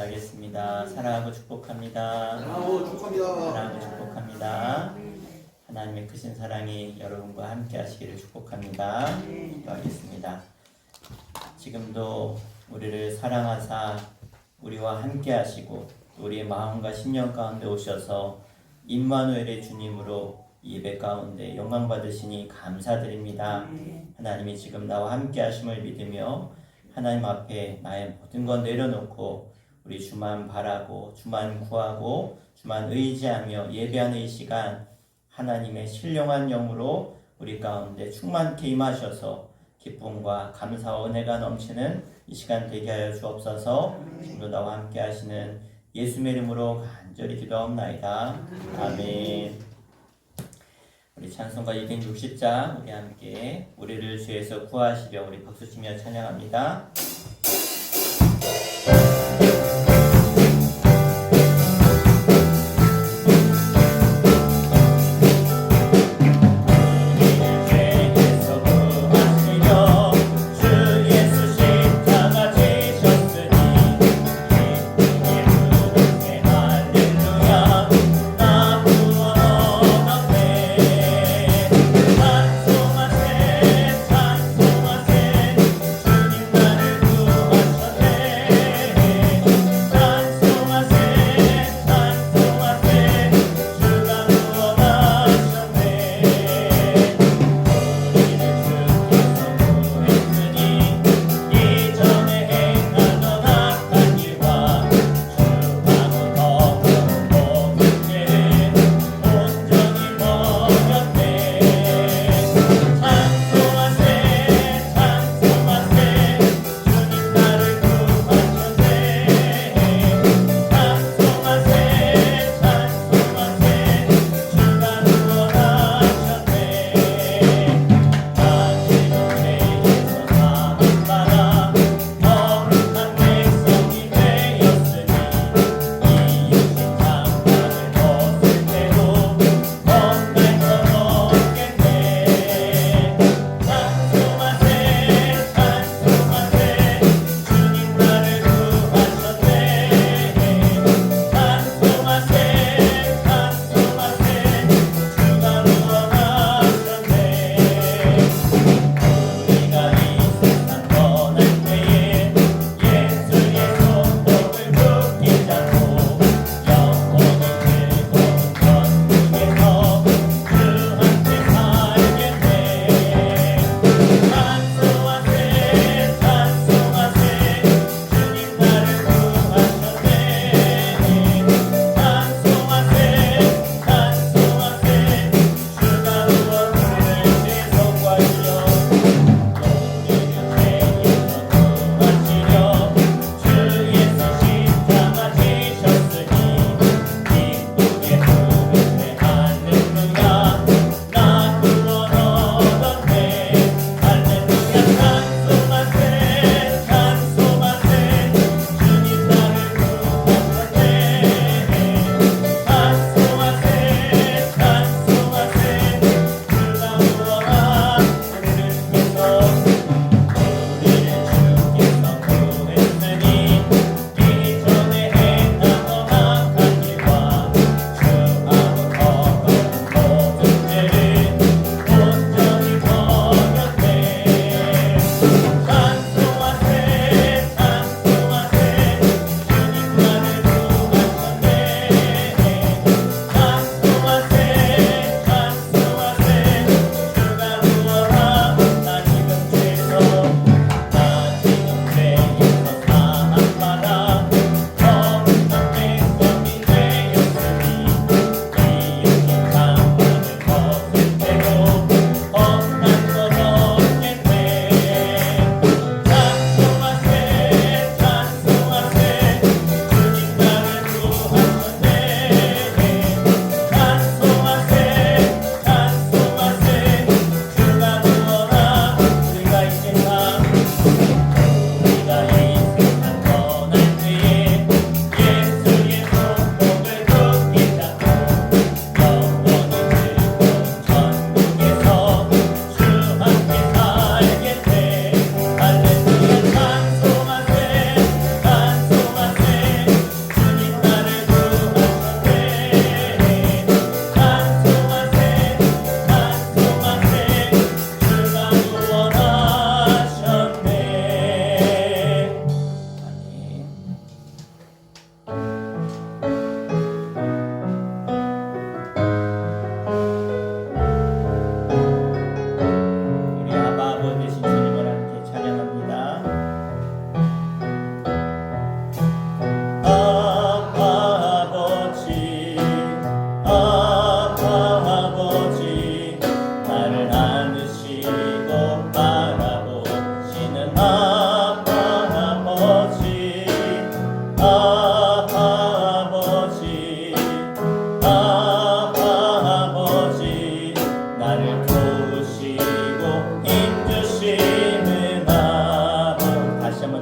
인사하겠습니다. 사랑하고 축복합니다. 사랑하고 축복합니다. 사랑하고 축복합니다. 하나님의 크신 사랑이 여러분과 함께 하시기를 축복합니다. 기도하겠습니다. 지금도 우리를 사랑하사 우리와 함께 하시고 우리의 마음과 심령 가운데 오셔서 임마누엘의 주님으로 예배 가운데 영광 받으시니 감사드립니다. 하나님이 지금 나와 함께 하심을 믿으며 하나님 앞에 나의 모든 것 내려놓고 우리 주만 바라고 주만 구하고 주만 의지하며 예배하는 이 시간 하나님의 신령한 영으로 우리 가운데 충만케 임하셔서 기쁨과 감사와 은혜가 넘치는 이 시간 되게 하여 주옵소서. 지금도 나와 함께 하시는 예수의 이름으로 간절히 기도하옵나이다. 아멘. 우리 찬송가 260장 우리 함께 우리를 죄에서 구하시려 우리 박수치며 찬양합니다. 찬송하세 주님 나를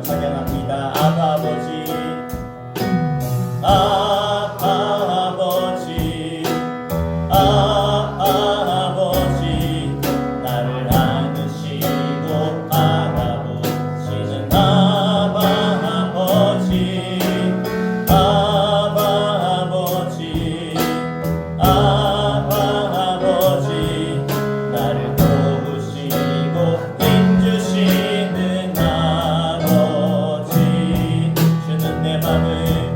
찬양합니다. 아바 아버지, 아바 아버지, 아버지, 나를 안으시고 바라보시는 아바 아버지, 아바 아버지, 아바 아버지, 나를 도우시고 인주시는 아버지, 주는 내 맘을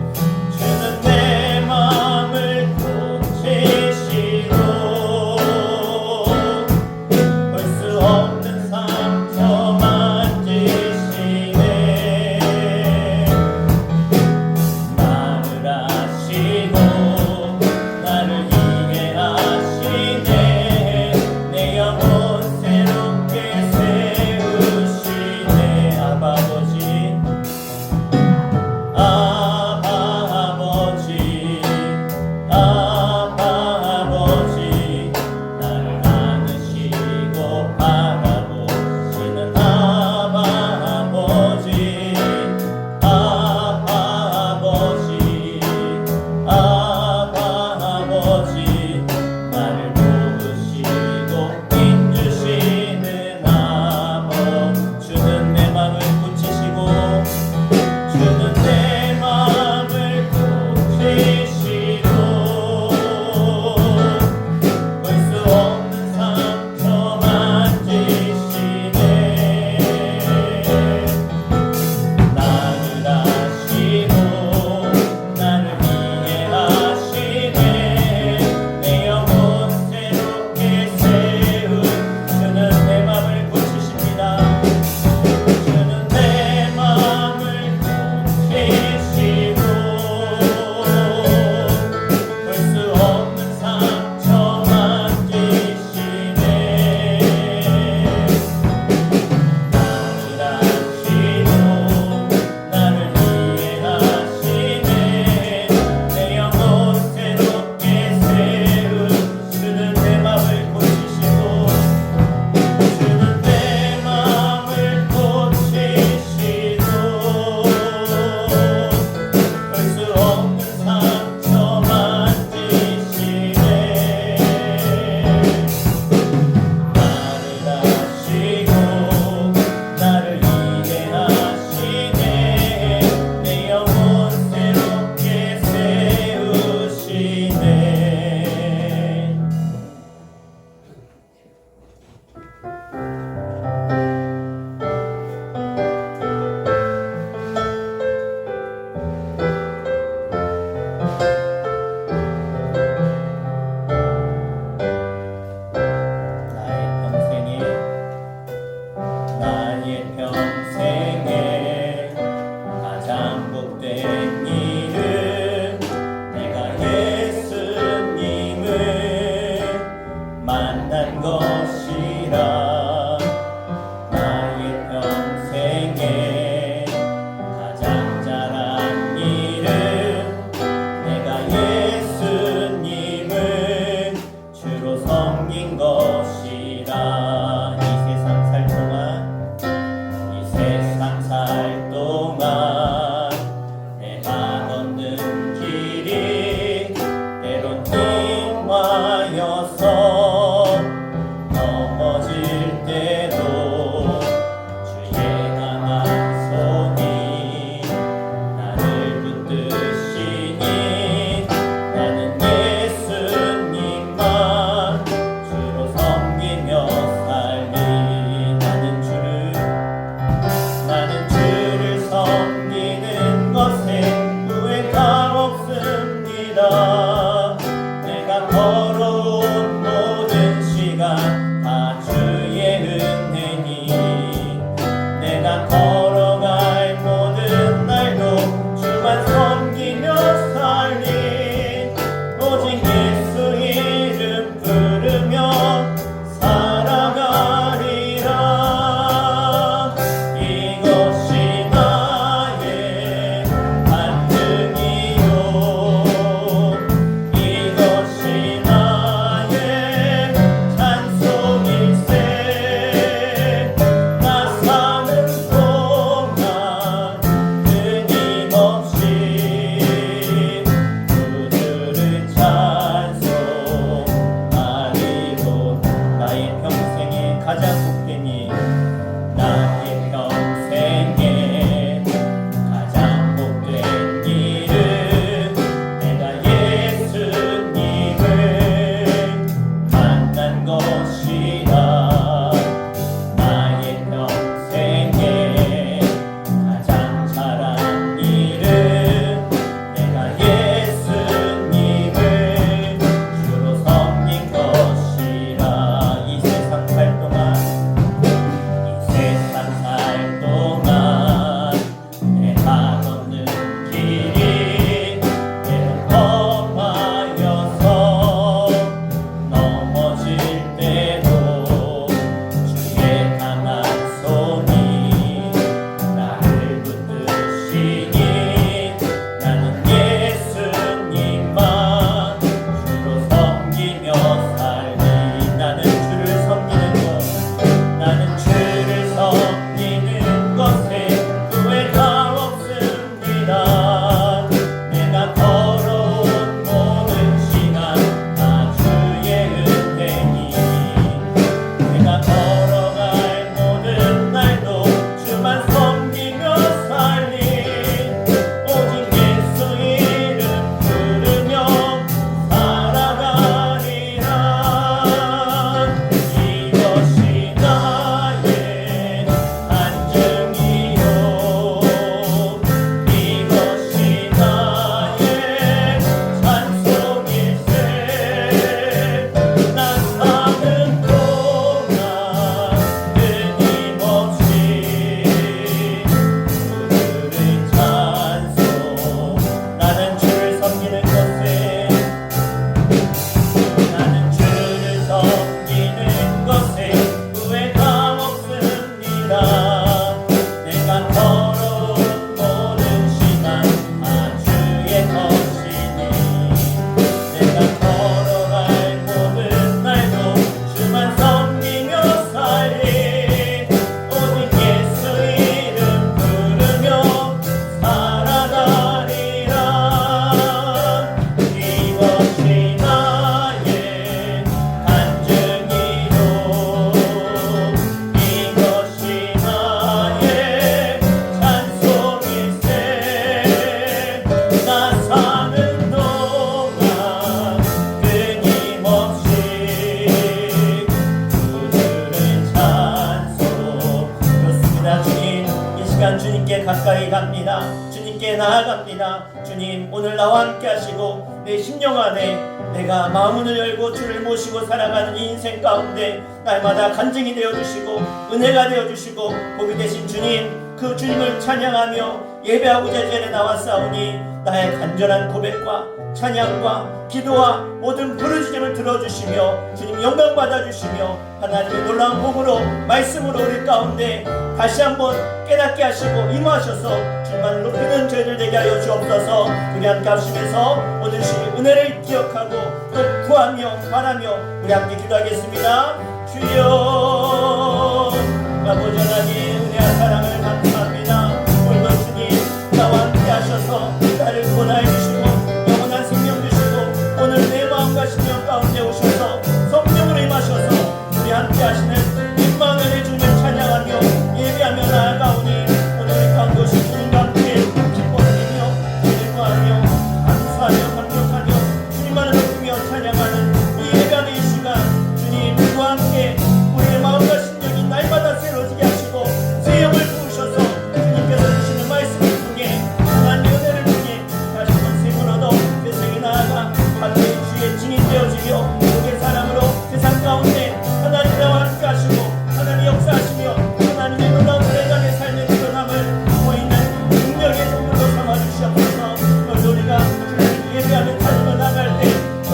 고치시고 볼 수 없는 상처 만지시네. 나를 아시고 나를 이해하시네. 내 영혼 새롭게 세우시네. 아바 아버지, 아바 아버지, 아바 아버지, 나를 안으시고 바라보시는 아바 아버지, 아바 아버지, 아바 아버지, 나를 도우시고 인주시는 주는 내 맘을 고치시고, 주는 내 맘을 고치시고 볼 수 없는 상처 만지시네. 나를 아시고 나를 이해하시네. 내 영혼 새롭게 세우시는 내 맘을 고치십니다. 주는 내 맘을 고치시고 볼 수 없는 상처 만지시네. 나를 아시고 나를 이해하시네. 내 영혼 새롭게 세우시는 내 맘을 고치시고, 주는 내 맘을 고치시고 볼 수 없는 상처 만지시네. 나를 아시고 나를 이해하시네. 내 영혼 새롭게 세우시네. 나의 평생에 가장 복된 일은 내가 예수님을 만난 것이라. 나의 평생에 가장 잘한 일은 내가 예수님을 주로 섬긴 것이라. 이 세상 살 동안 내가 걷는 길이 때론 힘와여서 넘어질 때도 주의 강한 손이 나를 붙드시니 나는 예수님만 주로 섬기며 살리. 나는 주를 섬기는 가까이 갑니다. 주님께 나아갑니다. 주님 오늘 나와 함께 하시고 내 심령 안에 내가 마음문을 열고 주를 모시고 살아가는 이 인생 가운데 날마다 간증이 되어주시고 은혜가 되어주시고 복이 되신 주님, 그 주님을 찬양하며 예배하고자 이 자리에 나왔사오니 나의 간절한 고백과 찬양과 기도와 모든 부르짖음을 들어주시며 주님 영광 받아주시며 하나님의 놀라운 복으로 말씀으로 우리 가운데 다시 한번 깨닫게 하시고 임하셔서 주님만을 높이는 저희들 되게 하여 주옵소서. 우리 함께 합심해서 오늘 주님의 은혜를 기억하고 또 구하며 바라며 우리 함께 기도하겠습니다. 주여 아버지 하나님 은혜와 사랑을 감사합니다. 오늘도 주님 나와 함께 하셔서 나를 구원하여 주시고 영원한 생명 주시고 오늘 내 마음과 심령 가운데 오셔서 성령으로 임하셔서 우리 함께 하시는 임마누엘의 주님을 찬양하며 예배하며 나아가오니 오늘 우리 가운데 오신 주님과 함께 기뻐드리며 기도하며 감사하며 감격하며 주님만을 높이며 찬양하는 이 예배하는 이 시간 주님 우리와 함께 우리의 마음과 심령이 날마다 새로워지게 하시고 새 영을 부으셔서 주님께서 주시는 말씀을 통해 하나님의 은혜를 통해 다시 한번 생을 얻어 세상에 나아가 함께 주의 증인 되어지며 복의 사람으로 세상 가운데 하나님 나와 함께 하시고 하나님 역사하시며 하나님의 놀라운 대단의 삶의 드러남을 보이는 능력의 종류로 삼아주시옵소서. 오늘 우리가 주님을 예배하며 가지고 나갈 때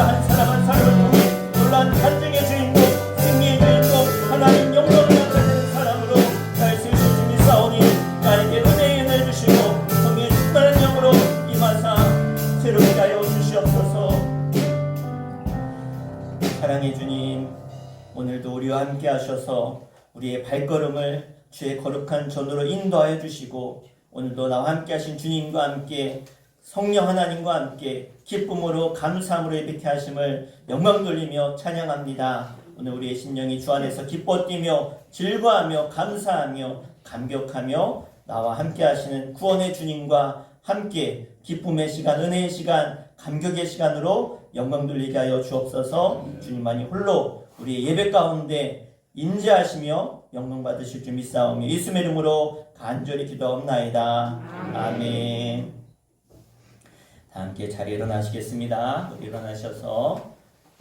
한 사람 한 사람을 통해 놀라운 간증의 주인공 승리의 주인공 하나님 영광을 나타내는 사람으로 날 세우신 주님 싸우니 나에게 은혜의 은혜를 주시고 성령의 충만한 영으로 임하사 새롭게 하여 주시옵소서. 사랑의 주님, 오늘도 우리와 함께 하셔서 우리의 발걸음을 주의 거룩한 전으로 인도하여 주시고 오늘도 나와 함께 하신 주님과 함께 성령 하나님과 함께 기쁨으로 감사함으로 예배케 하심을 영광 돌리며 찬양합니다. 오늘 우리의 심령이 주 안에서 기뻐 뛰며 즐거워하며 감사하며 감격하며 나와 함께 하시는 구원의 주님과 함께 기쁨의 시간, 은혜의 시간, 감격의 시간으로 영광 돌리게 하여 주옵소서. 주님만이 홀로 우리의 예배 가운데 임재하시며 영광 받으실 줄 믿사오며 예수의 이름으로 간절히 기도하옵나이다. 아멘. 다 함께 자리에 일어나시겠습니다. 일어나셔서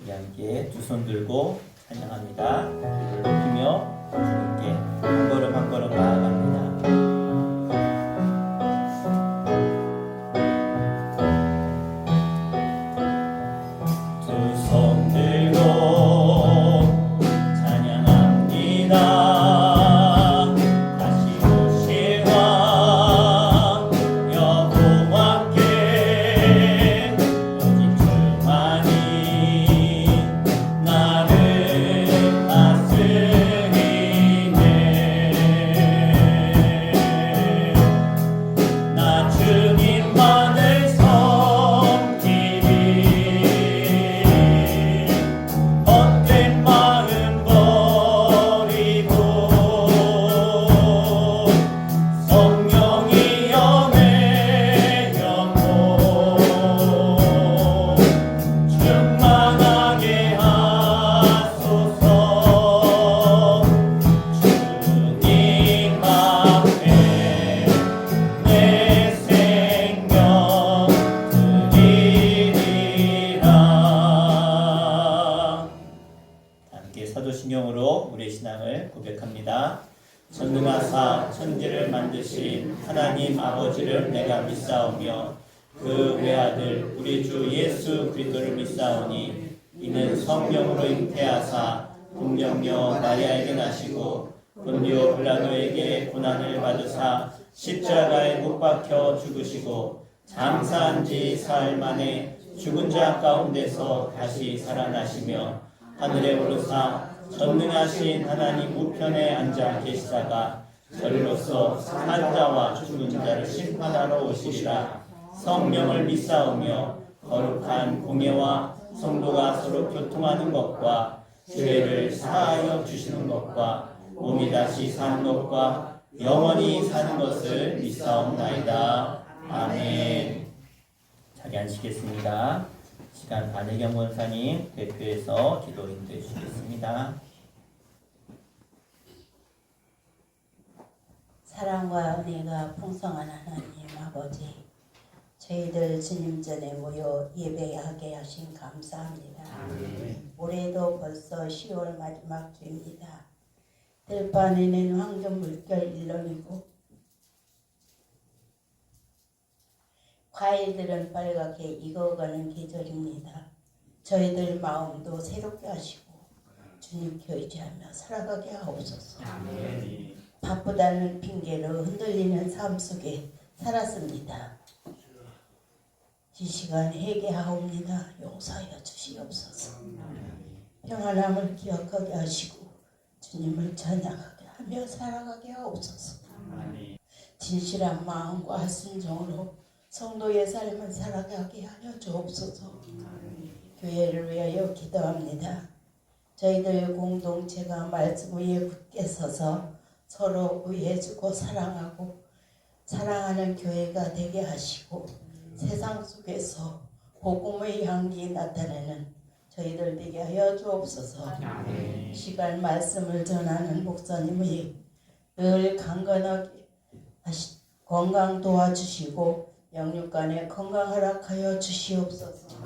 우리 함께 두 손 들고 찬양합니다. 우리를 높이며 주님께 한 걸음 한 걸음 나아갑니다. 사도신경으로 우리의 신앙을 고백합니다. 전능하사 천지를 만드신 하나님 아버지를 내가 믿사오며 그 외아들 우리 주 예수 그리스도를 믿사오니 이는 성령으로 잉태하사 동정녀 마리아에게 나시고 본디오 빌라도에게 고난을 받으사 십자가에 못 박혀 죽으시고 장사한 지 사흘 만에 죽은 자 가운데서 다시 살아나시며 하늘에 오르사 전능하신 하나님 우편에 앉아 계시다가 저리로서 산 자와 죽은 자를 심판하러 오시리라. 성령을 믿사오며 거룩한 공예와 성도가 서로 교통하는 것과 죄를 사하여 주시는 것과 몸이 다시 사는 것과 영원히 사는 것을 믿사옵나이다. 아멘. 자리 앉으시겠습니다. 시간 안혜경 권사님 대표해서 기도 인도해 주시겠습니다. 사랑과 은혜가 풍성한 하나님 아버지, 저희들 주님 전에 모여 예배하게 하신 감사합니다. 올해도 벌써 10월 마지막 주입니다. 들판에는 황금 물결 일렁이고 과일들은 빨갛게 익어가는 계절입니다. 저희들 마음도 새롭게 하시고 주님께 의지하며 살아가게 하옵소서. 바쁘다는 핑계로 흔들리는 삶 속에 살았습니다. 이 시간 회개하옵니다. 용서하여 주시옵소서. 평안함을 기억하게 하시고 주님을 찬양하게 하며 살아가게 하옵소서. 진실한 마음과 순종으로 성도의 삶을 살아가게 하여 주옵소서. 교회를 위하여 기도합니다. 저희들 공동체가 말씀 위에 굳게 서서 서로 위해주고 사랑하고 사랑하는 교회가 되게 하시고 세상 속에서 복음의 향기 나타내는 저희들 되게 하여 주옵소서. 시간 말씀을 전하는 목사님이 늘 강건하게 건강 도와주시고 영육간에 건강 허락하여 주시옵소서.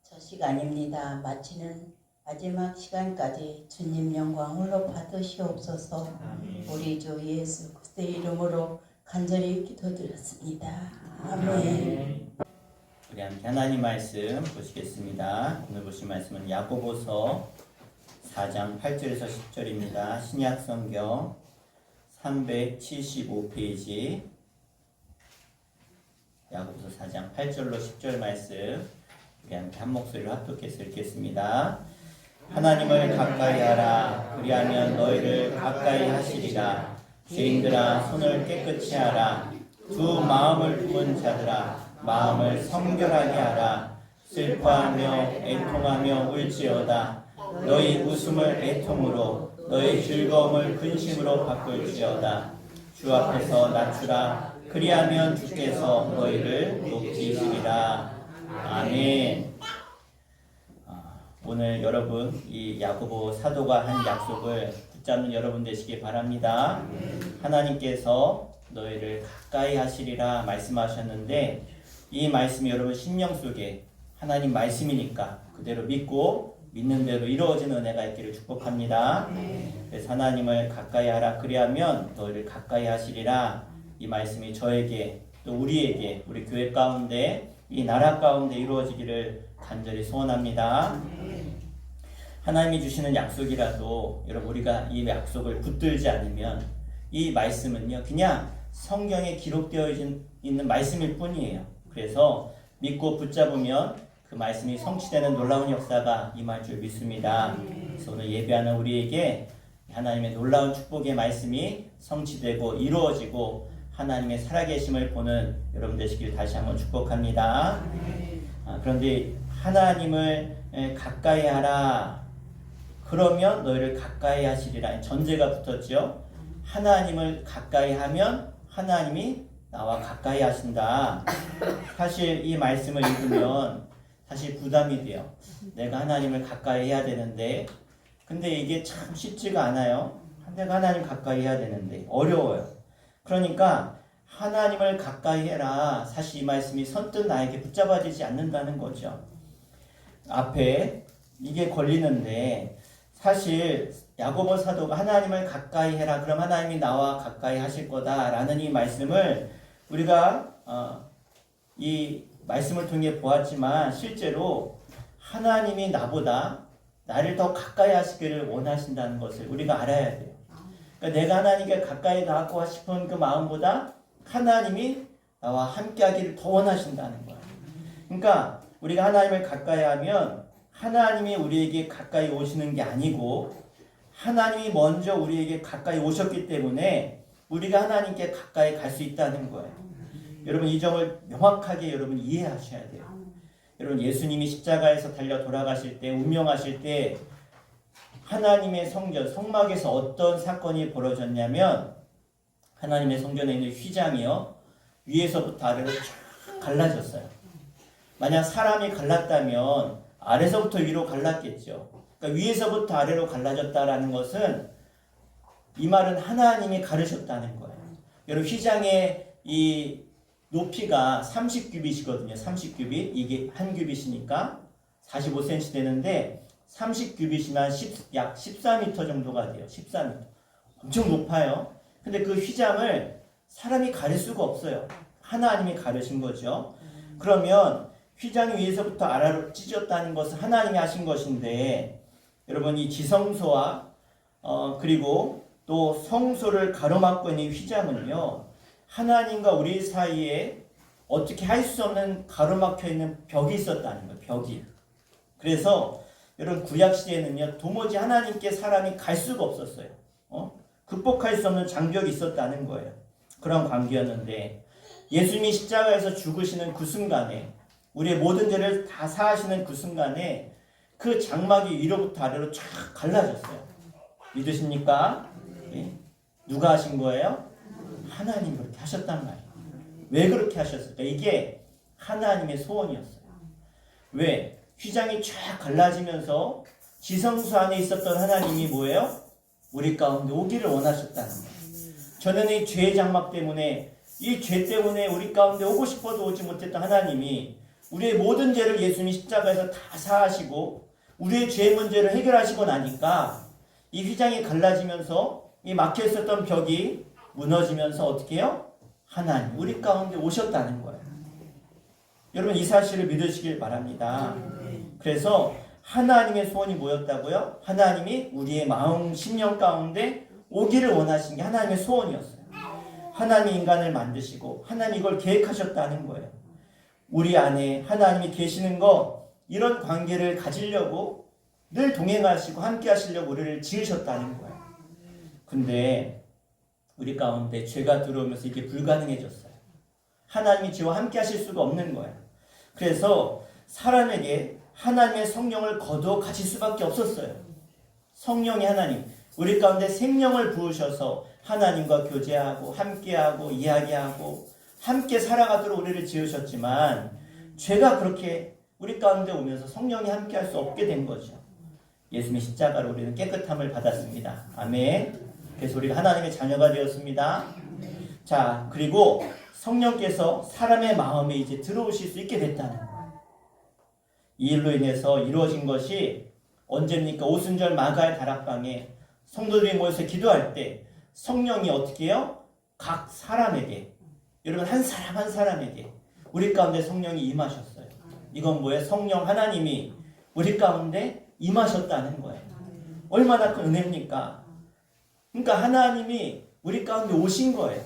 저 시간입니다. 마치는 마지막 시간까지 주님 영광 홀로 받으시옵소서. 우리 주 예수 그리스도의 이름으로 간절히 기도드렸습니다. 아멘. 우리 함께 하나님 말씀 보시겠습니다. 오늘 보실 말씀은 야고보서 4장 8절에서 10절입니다. 신약 성경 375페이지 야고보서 4장 8절로 10절 말씀 우리 함께 한 목소리로 합독해서 읽겠습니다. 하나님을 가까이 하라. 그리하면 너희를 가까이 하시리라. 죄인들아 손을 깨끗이 하라. 두 마음을 품은 자들아 마음을 성결하게 하라. 슬퍼하며 애통하며 울지어다. 너희 웃음을 애통으로 너희 즐거움을 근심으로 바꿀지어다. 주 앞에서 낮추라. 그리하면 주께서 너희를 높이시리라. 아멘. 오늘 여러분 이 야고보 사도가 한 약속을 붙잡는 여러분 되시기 바랍니다. 하나님께서 너희를 가까이 하시리라 말씀하셨는데 이 말씀이 여러분 심령 속에 하나님 말씀이니까 그대로 믿고 믿는 대로 이루어지는 은혜가 있기를 축복합니다. 그래서 하나님을 가까이 하라. 그리하면 너희를 가까이 하시리라. 이 말씀이 저에게 또 우리에게 우리 교회 가운데 이 나라 가운데 이루어지기를 간절히 소원합니다. 하나님이 주시는 약속이라도 여러분 우리가 이 약속을 붙들지 않으면 이 말씀은요 그냥 성경에 기록되어 있는 말씀일 뿐이에요. 그래서 믿고 붙잡으면 그 말씀이 성취되는 놀라운 역사가 임할 줄 믿습니다. 그래서 오늘 예배하는 우리에게 하나님의 놀라운 축복의 말씀이 성취되고 이루어지고 하나님의 살아계심을 보는 여러분 되시길 다시 한번 축복합니다. 그런데 하나님을 가까이 하라. 그러면 너희를 가까이 하시리라. 전제가 붙었죠. 하나님을 가까이 하면 하나님이 나와 가까이 하신다. 사실 이 말씀을 읽으면 사실 부담이 돼요. 내가 하나님을 가까이 해야 되는데 근데 이게 참 쉽지가 않아요. 내가 하나님 가까이 해야 되는데 어려워요. 그러니까 하나님을 가까이 해라. 사실 이 말씀이 선뜻 나에게 붙잡아지지 않는다는 거죠. 앞에 이게 걸리는데 사실 야고보 사도가 하나님을 가까이 해라. 그럼 하나님이 나와 가까이 하실 거다라는 이 말씀을 우리가 이 말씀을 통해 보았지만 실제로 하나님이 나보다 나를 더 가까이 하시기를 원하신다는 것을 우리가 알아야 돼요. 그러니까 내가 하나님께 가까이 가고 싶은 그 마음보다 하나님이 나와 함께 하기를 더 원하신다는 거예요. 그러니까 우리가 하나님을 가까이 하면 하나님이 우리에게 가까이 오시는 게 아니고 하나님이 먼저 우리에게 가까이 오셨기 때문에 우리가 하나님께 가까이 갈 수 있다는 거예요. 여러분 이 점을 명확하게 여러분 이해하셔야 돼요. 여러분 예수님이 십자가에서 달려 돌아가실 때 운명하실 때 하나님의 성전 성막에서 어떤 사건이 벌어졌냐면 하나님의 성전에 있는 휘장이요 위에서부터 아래로 쫙 갈라졌어요. 만약 사람이 갈랐다면 아래서부터 위로 갈랐겠죠. 그러니까 위에서부터 아래로 갈라졌다라는 것은 이 말은 하나님이 가르셨다는 거예요. 여러분 휘장의 이 높이가 30규빗이거든요. 30규빗. 이게 한 규빗이니까 45cm 되는데 30규빗이면 약 14m 정도가 돼요. 14m. 엄청 높아요. 근데 그 휘장을 사람이 가릴 수가 없어요. 하나님이 가르신 거죠. 그러면 휘장 위에서부터 아래로 찢었다는 것은 하나님이 하신 것인데 여러분 이 지성소와 그리고 또 성소를 가로막고 있는 휘장은요. 하나님과 우리 사이에 어떻게 할 수 없는 가로막혀 있는 벽이 있었다는 거예요. 벽이. 그래서 여러분 구약시대에는요. 도무지 하나님께 사람이 갈 수가 없었어요. 극복할 수 없는 장벽이 있었다는 거예요. 그런 관계였는데 예수님이 십자가에서 죽으시는 그 순간에 우리의 모든 죄를 다 사하시는 그 순간에 그 장막이 위로부터 아래로 쫙 갈라졌어요. 믿으십니까? 네. 누가 하신 거예요? 하나님 그렇게 하셨단 말이에요. 왜 그렇게 하셨을까? 이게 하나님의 소원이었어요. 왜? 휘장이 쫙 갈라지면서 지성소 안에 있었던 하나님이 뭐예요? 우리 가운데 오기를 원하셨다는 거예요. 저는 이 죄의 장막 때문에 이 죄 때문에 우리 가운데 오고 싶어도 오지 못했던 하나님이 우리의 모든 죄를 예수님이 십자가에서 다 사하시고 우리의 죄의 문제를 해결하시고 나니까 이 휘장이 갈라지면서 이 막혀 있었던 벽이 무너지면서 어떻게 해요? 하나님 우리 가운데 오셨다는 거예요. 여러분 이 사실을 믿으시길 바랍니다. 그래서 하나님의 소원이 뭐였다고요? 하나님이 우리의 마음, 심령 가운데 오기를 원하신 게 하나님의 소원이었어요. 하나님이 인간을 만드시고 하나님이 이걸 계획하셨다는 거예요. 우리 안에 하나님이 계시는 거 이런 관계를 가지려고 늘 동행하시고 함께 하시려고 우리를 지으셨다는 거예요. 근데 우리 가운데 죄가 들어오면서 이게 불가능해졌어요. 하나님이 죄와 함께 하실 수가 없는 거예요. 그래서 사람에게 하나님의 성령을 거두어 가실 수밖에 없었어요. 성령이 하나님, 우리 가운데 생명을 부으셔서 하나님과 교제하고 함께하고 이야기하고 함께 살아가도록 우리를 지으셨지만 죄가 그렇게 우리 가운데 오면서 성령이 함께할 수 없게 된 거죠. 예수님의 십자가로 우리는 깨끗함을 받았습니다. 아멘. 그래서 우리가 하나님의 자녀가 되었습니다. 자, 그리고 성령께서 사람의 마음에 이제 들어오실 수 있게 됐다는 거예요. 이 일로 인해서 이루어진 것이 언제입니까? 오순절 마가의 다락방에 성도들이 모여서 기도할 때 성령이 어떻게 해요? 각 사람에게, 여러분 한 사람 한 사람에게 우리 가운데 성령이 임하셨어요. 이건 뭐예요? 성령 하나님이 우리 가운데 임하셨다는 거예요. 얼마나 큰 은혜입니까? 그러니까 하나님이 우리 가운데 오신 거예요.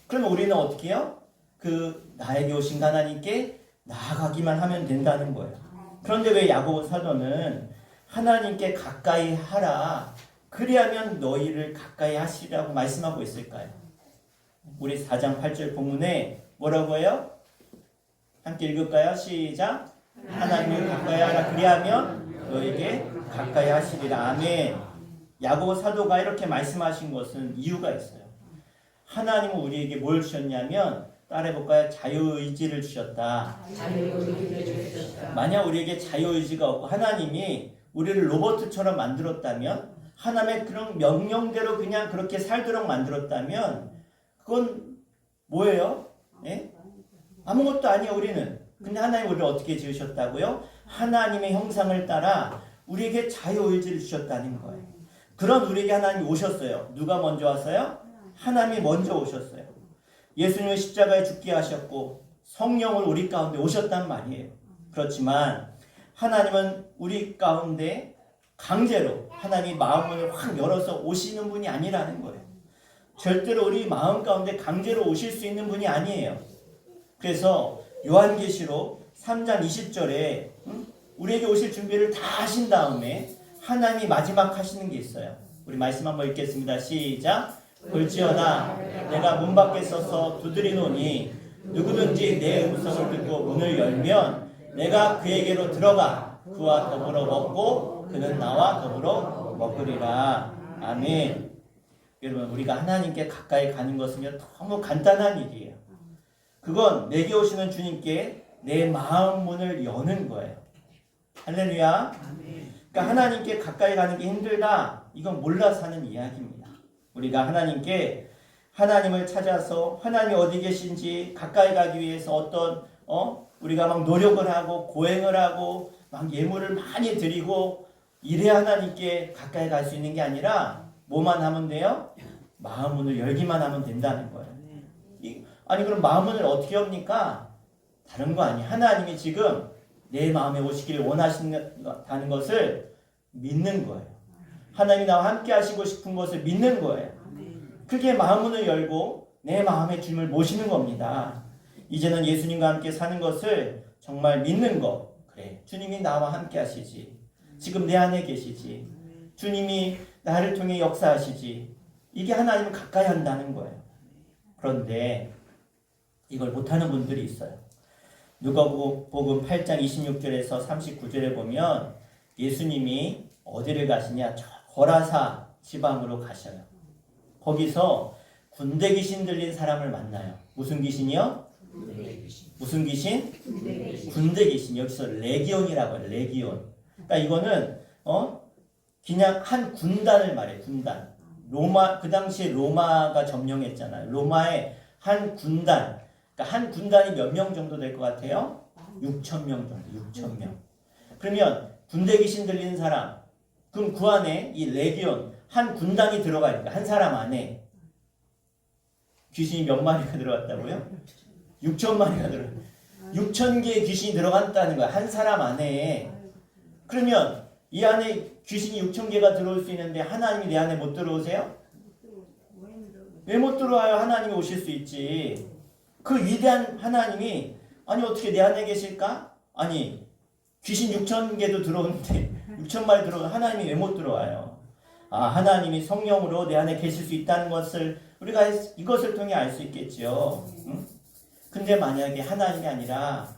그러면 우리는 어떻게 해요? 그 나에게 오신 하나님께 나아가기만 하면 된다는 거예요. 그런데 왜 야고보 사도는 하나님께 가까이 하라 그리하면 너희를 가까이 하시라고 말씀하고 있을까요? 우리 4장 8절 본문에 뭐라고 해요? 함께 읽을까요? 시작. 하나님을 가까이 하라 그리하면 너에게 가까이 하시리라. 아멘. 야고보 사도가 이렇게 말씀하신 것은 이유가 있어요. 하나님은 우리에게 뭘 주셨냐면 따라해볼까요? 자유의지를 주셨다. 만약 우리에게 자유의지가 없고 하나님이 우리를 로봇처럼 만들었다면 하나님의 그런 명령대로 그냥 그렇게 살도록 만들었다면 그건 뭐예요? 예? 아무것도 아니에요 우리는. 근데 하나님 우리를 어떻게 지으셨다고요? 하나님의 형상을 따라 우리에게 자유의지를 주셨다는 거예요. 그런 우리에게 하나님이 오셨어요. 누가 먼저 왔어요? 하나님이 먼저 오셨어요. 예수님은 십자가에 죽게 하셨고 성령을 우리 가운데 오셨단 말이에요. 그렇지만 하나님은 우리 가운데 강제로 하나님이 마음을 확 열어서 오시는 분이 아니라는 거예요. 절대로 우리 마음 가운데 강제로 오실 수 있는 분이 아니에요. 그래서 요한계시록 3장 20절에 우리에게 오실 준비를 다 하신 다음에 하나님이 마지막 하시는 게 있어요. 우리 말씀 한번 읽겠습니다. 시작. 볼지어다 내가 문 밖에 서서 두드리노니 누구든지 내 음성을 듣고 문을 열면 내가 그에게로 들어가 그와 더불어 먹고 그는 나와 더불어 먹으리라. 아멘. 여러분 우리가 하나님께 가까이 가는 것은 너무 간단한 일이에요. 그건 내게 오시는 주님께 내 마음 문을 여는 거예요. 할렐루야. 그러니까 하나님께 가까이 가는 게 힘들다. 이건 몰라서 하는 이야기입니다. 우리가 하나님을 찾아서 하나님이 어디 계신지 가까이 가기 위해서 어떤 우리가 막 노력을 하고 고행을 하고 막 예물을 많이 드리고 이래야 하나님께 가까이 갈 수 있는 게 아니라 뭐만 하면 돼요? 마음 문을 열기만 하면 된다는 거예요. 아니 그럼 마음 문을 어떻게 엽니까? 다른 거 아니에요. 하나님이 지금 내 마음에 오시기를 원하신다는 것을 믿는 거예요. 하나님이 나와 함께 하시고 싶은 것을 믿는 거예요. 그게 마음 문을 열고 내 마음의 주님을 모시는 겁니다. 이제는 예수님과 함께 사는 것을 정말 믿는 거. 그래, 주님이 나와 함께 하시지. 지금 내 안에 계시지. 주님이 나를 통해 역사하시지. 이게 하나님을 가까이 한다는 거예요. 그런데 이걸 못하는 분들이 있어요. 누가복음 8장 26절에서 39절에 보면 예수님이 어디를 가시냐? 저 거라사 지방으로 가셔요. 거기서 군대 귀신 들린 사람을 만나요. 무슨 귀신이요? 무슨 귀신? 군대 귀신. 여기서 레기온이라고 해요. 레기온. 그러니까 이거는 그냥 한 군단을 말해요. 군단. 로마, 그 당시에 로마가 점령했잖아요. 로마의 한 군단. 그러니까 한 군단이 몇 명 정도 될 것 같아요? 6,000명 정도. 6,000명. 그러면 군대 귀신 들리는 사람. 그럼 그 안에 이 레기온 한 군단이 들어가니까 한 사람 안에 귀신이 몇 마리가 들어갔다고요? 6,000마리가 들어갔어요. 6,000개의 귀신이 들어갔다는 거야. 한 사람 안에. 그러면 이 안에 귀신이 6,000개가 들어올 수 있는데 하나님이 내 안에 못 들어오세요? 왜 못 들어와요? 하나님이 오실 수 있지. 그 위대한 하나님이 아니 어떻게 내 안에 계실까? 아니 귀신 6,000개도 들어오는데 6,000마리 들어오는 하나님이 왜 못 들어와요? 아, 하나님이 성령으로 내 안에 계실 수 있다는 것을 우리가 이것을 통해 알 수 있겠죠. 응? 근데 만약에 하나님이 아니라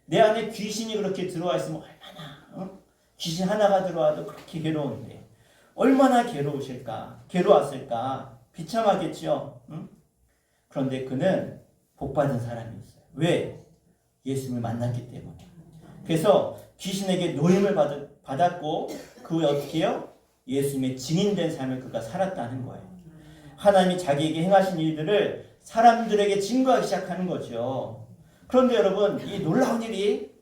내 안에 귀신이 그렇게 들어와 있으면 얼마나 귀신 하나가 들어와도 그렇게 괴로운데 얼마나 괴로우실까? 괴로웠을까? 비참하겠죠. 응? 그런데 그는 복받은 사람이었어요. 왜? 예수님을 만났기 때문에. 그래서 귀신에게 노임을 받았고 그 후에 어떻게 해요? 예수님의 증인된 삶을 그가 살았다는 거예요. 하나님이 자기에게 행하신 일들을 사람들에게 증거하기 시작하는 거죠. 그런데 여러분 이 놀라운 일이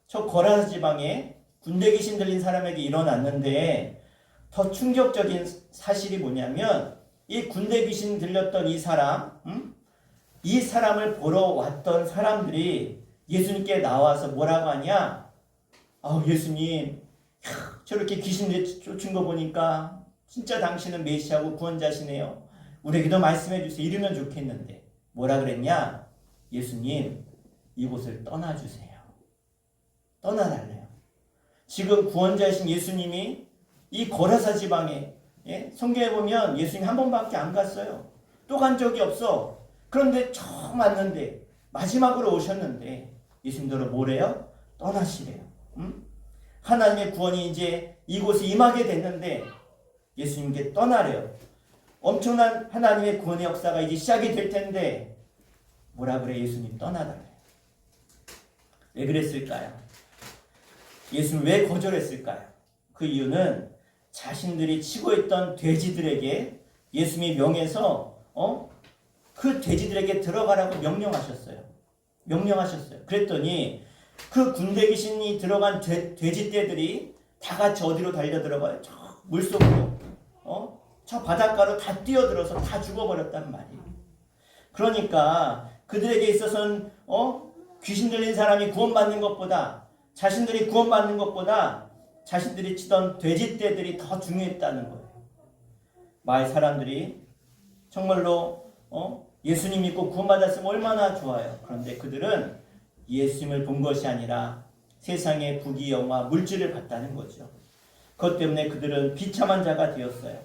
저 거라사 지방에 군대 귀신 들린 사람에게 일어났는데 더 충격적인 사실이 뭐냐면 이 군대 귀신 들렸던 이 사람 이 사람을 보러 왔던 사람들이 예수님께 나와서 뭐라고 하냐? 예수님 저렇게 귀신 쫓은 거 보니까 진짜 당신은 메시아고 구원자시네요. 우리에게도 말씀해 주세요. 이러면 좋겠는데 뭐라 그랬냐? 예수님 이곳을 떠나주세요. 떠나달래요. 지금 구원자이신 예수님이 이 거라사 지방에 성경에 보면 예수님 한 번밖에 안 갔어요. 또 간 적이 없어. 그런데 처음 왔는데 마지막으로 오셨는데 예수님들은 뭐래요? 떠나시래요. 하나님의 구원이 이제 이곳에 임하게 됐는데 예수님께 떠나래요. 엄청난 하나님의 구원의 역사가 이제 시작이 될 텐데 뭐라 그래? 예수님 떠나달래요. 왜 그랬을까요? 예수님 왜 거절했을까요? 그 이유는 자신들이 치고 있던 돼지들에게 예수님이 명해서 그 돼지들에게 들어가라고 명령하셨어요. 그랬더니 그 군대 귀신이 들어간 돼지떼들이 다 같이 어디로 달려 들어가요? 저 물속으로, 저 바닷가로 다 뛰어들어서 다 죽어버렸단 말이에요. 그러니까 그들에게 있어서는 귀신 들린 사람이 구원받는 것보다 자신들이 구원받는 것보다 자신들이 치던 돼지떼들이 더 중요했다는 거예요. 마을 사람들이 정말로 예수님 믿고 구원받았으면 얼마나 좋아요. 그런데 그들은 예수님을 본 것이 아니라 세상의 부귀 영화 물질을 봤다는 거죠. 그것 때문에 그들은 비참한 자가 되었어요.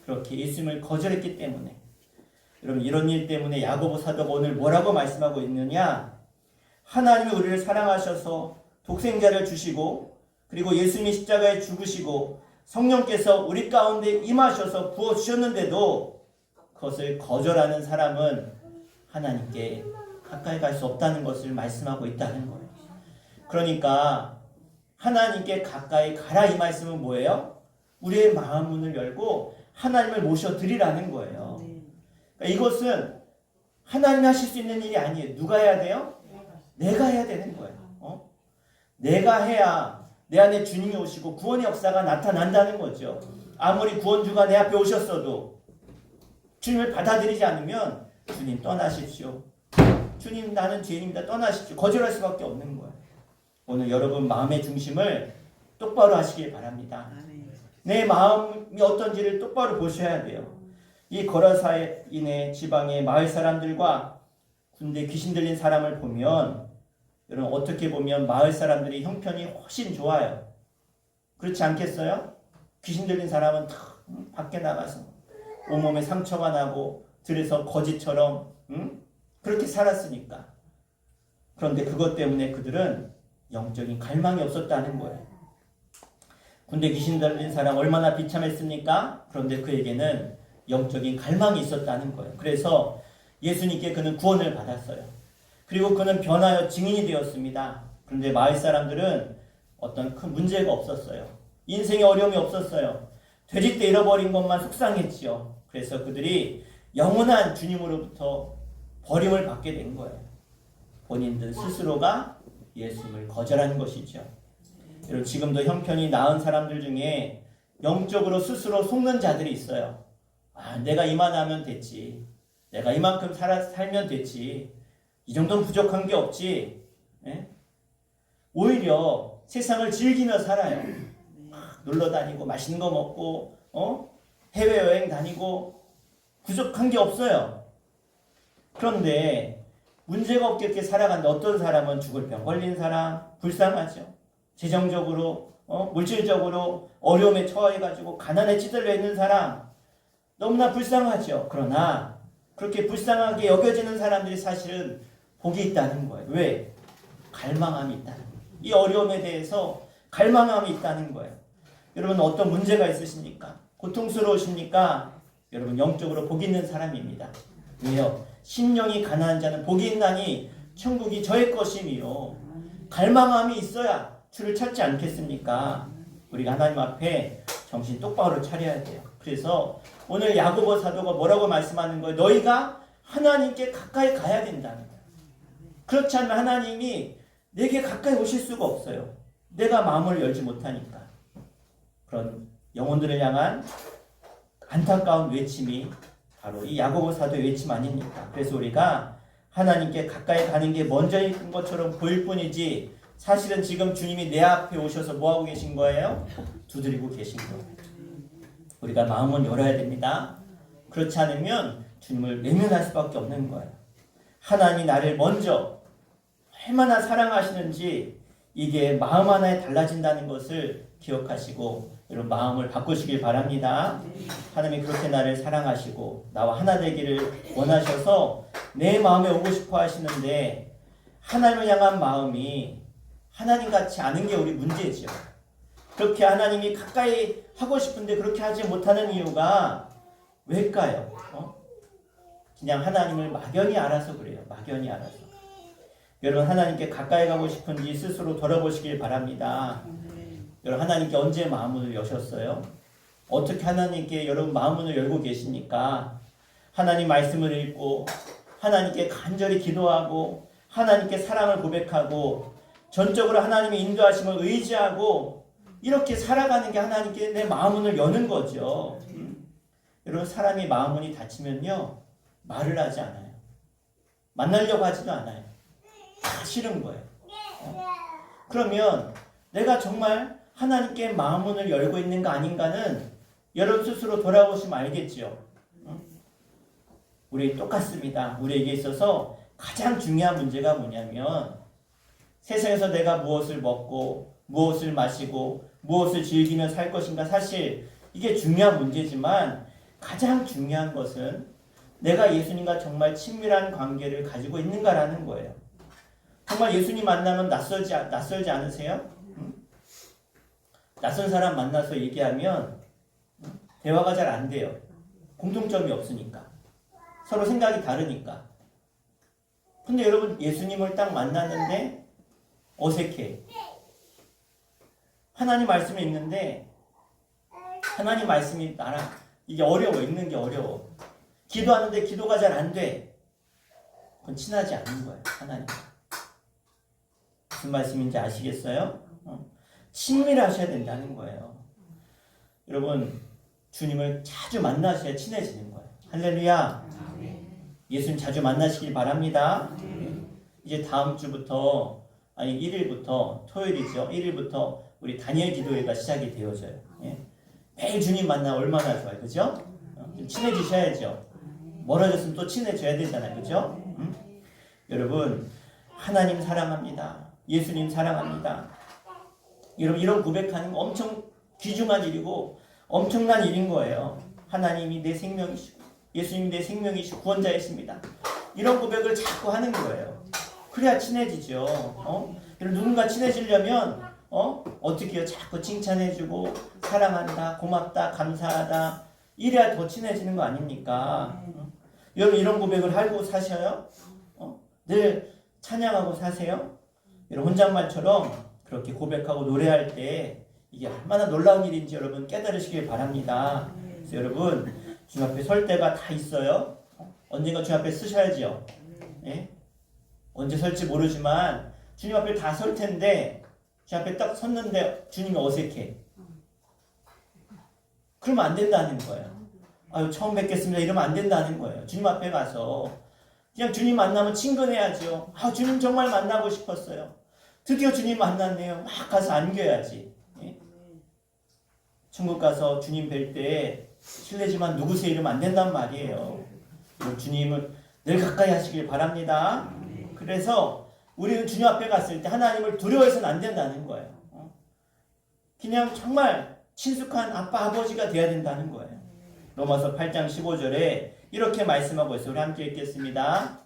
그렇게 예수님을 거절했기 때문에. 여러분 이런 일 때문에 야고보 사도가 오늘 뭐라고 말씀하고 있느냐? 하나님이 우리를 사랑하셔서 독생자를 주시고 그리고 예수님이 십자가에 죽으시고 성령께서 우리 가운데 임하셔서 부어주셨는데도 그것을 거절하는 사람은 하나님께 가까이 갈 수 없다는 것을 말씀하고 있다는 거예요. 그러니까 하나님께 가까이 가라 이 말씀은 뭐예요? 우리의 마음 문을 열고 하나님을 모셔드리라는 거예요. 그러니까 이것은 하나님이 하실 수 있는 일이 아니에요. 누가 해야 돼요? 내가 해야 되는 거예요. 내가 해야 내 안에 주님이 오시고 구원의 역사가 나타난다는 거죠. 아무리 구원주가 내 앞에 오셨어도 주님을 받아들이지 않으면 주님 떠나십시오. 주님 나는 죄인입니다. 떠나십시오. 거절할 수밖에 없는 거예요. 오늘 여러분 마음의 중심을 똑바로 하시길 바랍니다. 내 마음이 어떤지를 똑바로 보셔야 돼요. 이 거라사인의 지방의 마을 사람들과 군대 귀신 들린 사람을 보면 여러분 어떻게 보면 마을 사람들이 형편이 훨씬 좋아요. 그렇지 않겠어요? 귀신 들린 사람은 다 밖에 나가서 온몸에 상처가 나고 들에서 거지처럼 그렇게 살았으니까. 그런데 그것 때문에 그들은 영적인 갈망이 없었다는 거예요. 군대 귀신 들린 사람 얼마나 비참했습니까? 그런데 그에게는 영적인 갈망이 있었다는 거예요. 그래서 예수님께 그는 구원을 받았어요. 그리고 그는 변하여 증인이 되었습니다. 그런데 마을 사람들은 어떤 큰 문제가 없었어요. 인생에 어려움이 없었어요. 돼지떼 잃어버린 것만 속상했지요. 그래서 그들이 영원한 주님으로부터 버림을 받게 된 거예요. 본인들 스스로가 예수님을 거절한 것이죠. 여러분 지금도 형편이 나은 사람들 중에 영적으로 스스로 속는 자들이 있어요. 내가 이만하면 됐지. 내가 이만큼 살면 됐지. 이 정도는 부족한 게 없지. 예? 오히려 세상을 즐기며 살아요. 놀러 다니고 맛있는 거 먹고 해외여행 다니고 부족한 게 없어요. 그런데 문제가 없게 이렇게 살아간다. 어떤 사람은 죽을 병 걸린 사람 불쌍하죠. 재정적으로 물질적으로 어려움에 처해가지고 가난에 찌들려 있는 사람 너무나 불쌍하죠. 그러나 그렇게 불쌍하게 여겨지는 사람들이 사실은 복이 있다는 거예요. 왜? 갈망함이 있다는 거예요. 이 어려움에 대해서 갈망함이 있다는 거예요. 여러분 어떤 문제가 있으십니까? 고통스러우십니까? 여러분 영적으로 복 있는 사람입니다. 왜요? 심령이 가난한 자는 복이 있나니 천국이 저의 것임이요. 갈망함이 있어야 주를 찾지 않겠습니까? 우리가 하나님 앞에 정신 똑바로 차려야 돼요. 그래서 오늘 야고보 사도가 뭐라고 말씀하는 거예요? 너희가 하나님께 가까이 가야 된다는 거예요. 그렇지 않으면 하나님이 내게 가까이 오실 수가 없어요. 내가 마음을 열지 못하니까. 그런 영혼들을 향한 안타까운 외침이 바로 이 야고보 사도의 외침 아닙니까? 그래서 우리가 하나님께 가까이 가는 게 먼저인 것처럼 보일 뿐이지 사실은 지금 주님이 내 앞에 오셔서 뭐하고 계신 거예요? 두드리고 계신 거예요. 우리가 마음을 열어야 됩니다. 그렇지 않으면 주님을 외면할 수밖에 없는 거예요. 하나님이 나를 먼저 얼마나 사랑하시는지 이게 마음 하나에 달라진다는 것을 기억하시고 여러분 마음을 바꾸시길 바랍니다. 하나님이 그렇게 나를 사랑하시고 나와 하나 되기를 원하셔서 내 마음에 오고 싶어 하시는데 하나님을 향한 마음이 하나님같이 않은 게 우리 문제죠. 그렇게 하나님이 가까이 하고 싶은데 그렇게 하지 못하는 이유가 왜일까요? 그냥 하나님을 막연히 알아서 그래요. 막연히 알아서. 여러분 하나님께 가까이 가고 싶은지 스스로 돌아보시길 바랍니다. 여러분 하나님께 언제 마음문을 여셨어요? 어떻게 하나님께 여러분 마음문을 열고 계십니까? 하나님 말씀을 읽고 하나님께 간절히 기도하고 하나님께 사랑을 고백하고 전적으로 하나님의 인도하심을 의지하고 이렇게 살아가는 게 하나님께 내 마음문을 여는 거죠. 여러분 사람이 마음문이 닫히면요 말을 하지 않아요. 만나려고 하지도 않아요. 다 싫은 거예요. 그러면 내가 정말 하나님께 마음문을 열고 있는가 아닌가는 여러분 스스로 돌아보시면 알겠죠. 우리 똑같습니다. 우리에게 있어서 가장 중요한 문제가 뭐냐면 세상에서 내가 무엇을 먹고 무엇을 마시고 무엇을 즐기며 살 것인가 사실 이게 중요한 문제지만 가장 중요한 것은 내가 예수님과 정말 친밀한 관계를 가지고 있는가라는 거예요. 정말 예수님 만나면 낯설지 않으세요? 낯선 사람 만나서 얘기하면 대화가 잘 안 돼요. 공통점이 없으니까. 서로 생각이 다르니까. 근데 여러분 예수님을 딱 만났는데 어색해. 하나님 말씀이 있는데 하나님 말씀이 나랑 이게 어려워. 읽는 게 어려워. 기도하는데 기도가 잘 안 돼. 그건 친하지 않는 거예요. 하나님. 무슨 말씀인지 아시겠어요? 친밀하셔야 된다는 거예요. 여러분, 주님을 자주 만나셔야 친해지는 거예요. 할렐루야. 예수님 자주 만나시길 바랍니다. 이제 다음 주부터, 아니 1일부터, 토요일이죠. 1일부터 우리 다니엘 기도회가 시작이 되어져요. 매일 주님 만나 얼마나 좋아요. 그죠? 좀 친해지셔야죠. 멀어졌으면 또 친해져야 되잖아요. 그죠? 여러분, 하나님 사랑합니다. 예수님 사랑합니다. 여러분, 이런 고백하는 거 엄청 귀중한 일이고 엄청난 일인 거예요. 하나님이 내 생명이시고 예수님이 내 생명이시고 구원자이십니다. 이런 고백을 자꾸 하는 거예요. 그래야 친해지죠. 누군가 친해지려면 어떻게 해요? 자꾸 칭찬해주고 사랑한다, 고맙다, 감사하다. 이래야 더 친해지는 거 아닙니까? 여러분, 이런 고백을 하고 사셔요? 늘 찬양하고 사세요? 여러분, 혼잣말처럼 그렇게 고백하고 노래할 때 이게 얼마나 놀라운 일인지 여러분 깨달으시길 바랍니다. 그래서 여러분, 주님 앞에 설 때가 다 있어요. 언젠가 주님 앞에 쓰셔야죠. 예? 언제 설지 모르지만 주님 앞에 다 설 텐데 주님 앞에 딱 섰는데 주님이 어색해. 그러면 안 된다는 거예요. 아유, 처음 뵙겠습니다. 이러면 안 된다는 거예요. 주님 앞에 가서 그냥 주님 만나면 친근해야죠. 아, 주님 정말 만나고 싶었어요. 드디어 주님 만났네요. 막 가서 안겨야지. 예? 천국 가서 주님 뵐 때 실례지만 누구세요 이러면 안 된단 말이에요. 주님을 늘 가까이 하시길 바랍니다. 그래서 우리는 주님 앞에 갔을 때 하나님을 두려워해서는 안 된다는 거예요. 그냥 정말 친숙한 아빠 아버지가 돼야 된다는 거예요. 로마서 8장 15절에 이렇게 말씀하고 있어요. 우리 함께 읽겠습니다.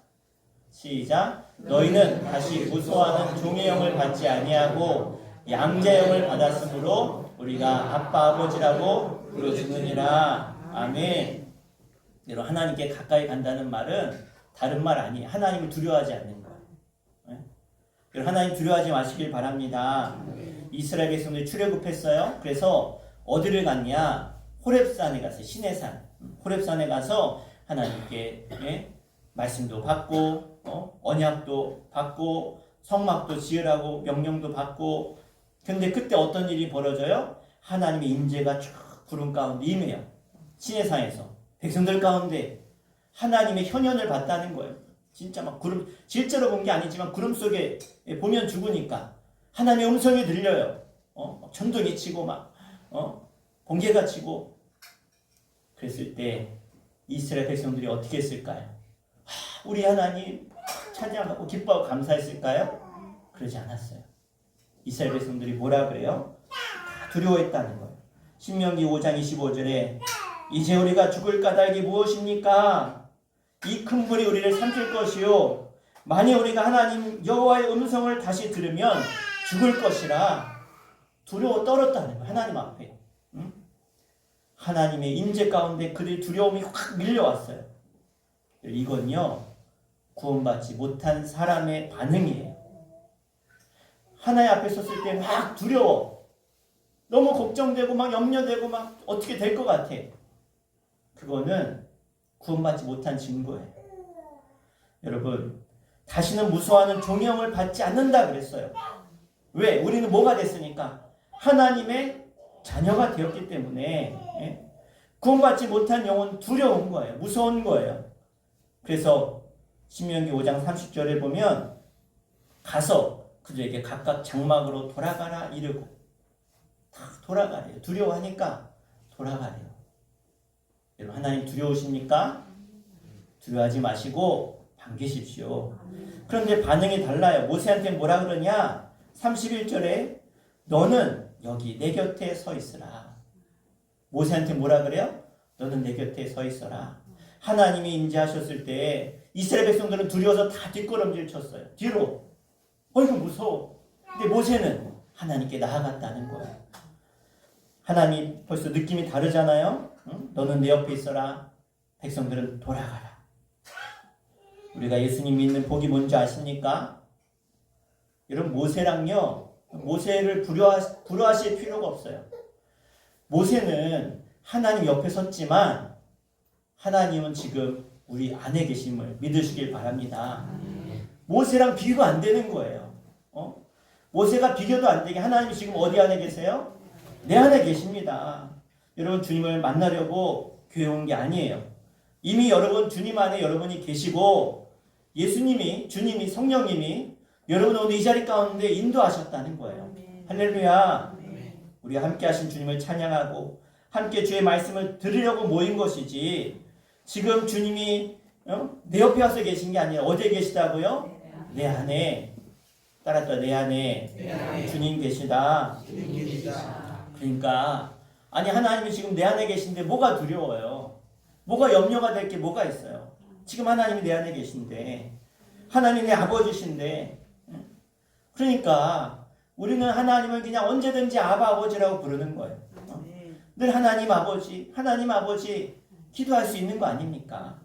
시작. 너희는 다시 무소하는 종의 영을 받지 아니하고 양자의 영을 받았으므로 우리가 아빠 아버지라고 부르짖느니라. 아멘. 여러분, 하나님께 가까이 간다는 말은 다른 말 아니에요. 하나님을 두려워하지 않는 거예요. 여러분, 하나님 두려워하지 마시길 바랍니다. 이스라엘 백성들이 출애굽했어요. 그래서 어디를 갔냐? 호렙산에 갔어요. 시내산. 호렙산에 가서 하나님께 말씀도 받고 언약도 받고 성막도 지으라고 명령도 받고. 근데 그때 어떤 일이 벌어져요? 하나님의 임재가 쭉 구름 가운데 임해요. 시내산에서 백성들 가운데 하나님의 현현을 봤다는 거예요. 진짜 막 구름, 실제로 본 게 아니지만 구름 속에 보면 죽으니까 하나님의 음성이 들려요. 막 천둥이 치고 막 번개가 치고. 그랬을 때 이스라엘 백성들이 어떻게 했을까요? 우리 하나님 찬양하고 기뻐하고 감사했을까요? 그러지 않았어요. 이스라엘 백성들이 뭐라 그래요? 다 두려워했다는 거예요. 신명기 5장 25절에 이제 우리가 죽을 까닭이 무엇입니까? 이 큰 불이 우리를 삼킬 것이요 만일 우리가 하나님 여호와의 음성을 다시 들으면 죽을 것이라 두려워 떨었다는 거예요. 하나님 앞에. 하나님의 임재 가운데 그들의 두려움이 확 밀려왔어요. 이건요, 구원받지 못한 사람의 반응이에요. 하나님 앞에 섰을 때 막 두려워. 너무 걱정되고 막 염려되고 막 어떻게 될 것 같아. 그거는 구원받지 못한 증거예요. 여러분, 다시는 무서워하는 종영을 받지 않는다 그랬어요. 왜? 우리는 뭐가 됐으니까? 하나님의 자녀가 되었기 때문에 구원받지 못한 영혼 두려운 거예요. 무서운 거예요. 그래서 신명기 5장 30절에 보면 가서 그들에게 각각 장막으로 돌아가라 이르고 다 돌아가래요. 두려워하니까 돌아가래요. 여러분, 하나님 두려우십니까? 두려워하지 마시고 반기십시오. 그런데 반응이 달라요. 모세한테 뭐라 그러냐? 31절에 너는 여기 내 곁에 서 있으라. 모세한테 뭐라 그래요? 너는 내 곁에 서 있어라. 하나님이 임재하셨을 때 이스라엘 백성들은 두려워서 다 뒷걸음질 쳤어요. 뒤로. 이거 무서워. 근데 모세는 하나님께 나아갔다는 거예요. 하나님 벌써 느낌이 다르잖아요. 응? 너는 내 옆에 있어라. 백성들은 돌아가라. 우리가 예수님 믿는 복이 뭔지 아십니까? 여러분, 모세랑요, 모세를 불효하실 필요가 없어요. 모세는 하나님 옆에 섰지만 하나님은 지금 우리 안에 계심을 믿으시길 바랍니다. 모세랑 비교가 안 되는 거예요. 모세가 비교도 안 되게 하나님이 지금 어디 안에 계세요? 내 안에 계십니다. 여러분 주님을 만나려고 교회 온 게 아니에요. 이미 여러분 주님 안에 여러분이 계시고 예수님이 주님이 성령님이 여러분 오늘 이 자리 가운데 인도하셨다는 거예요. 할렐루야. 우리가 함께 하신 주님을 찬양하고 함께 주의 말씀을 들으려고 모인 것이지 지금 주님이 내 옆에 와서 계신 게 아니라 어디에 계시다고요? 내 안에. 따랐다. 내 안에 주님 계시다. 그러니까 아니 하나님이 지금 내 안에 계신데 뭐가 두려워요? 뭐가 염려가 될 게 뭐가 있어요? 지금 하나님이 내 안에 계신데 하나님이 내 아버지신데 그러니까 우리는 하나님을 그냥 언제든지 아버지라고 부르는 거예요. 늘 하나님 아버지 기도할 수 있는 거 아닙니까?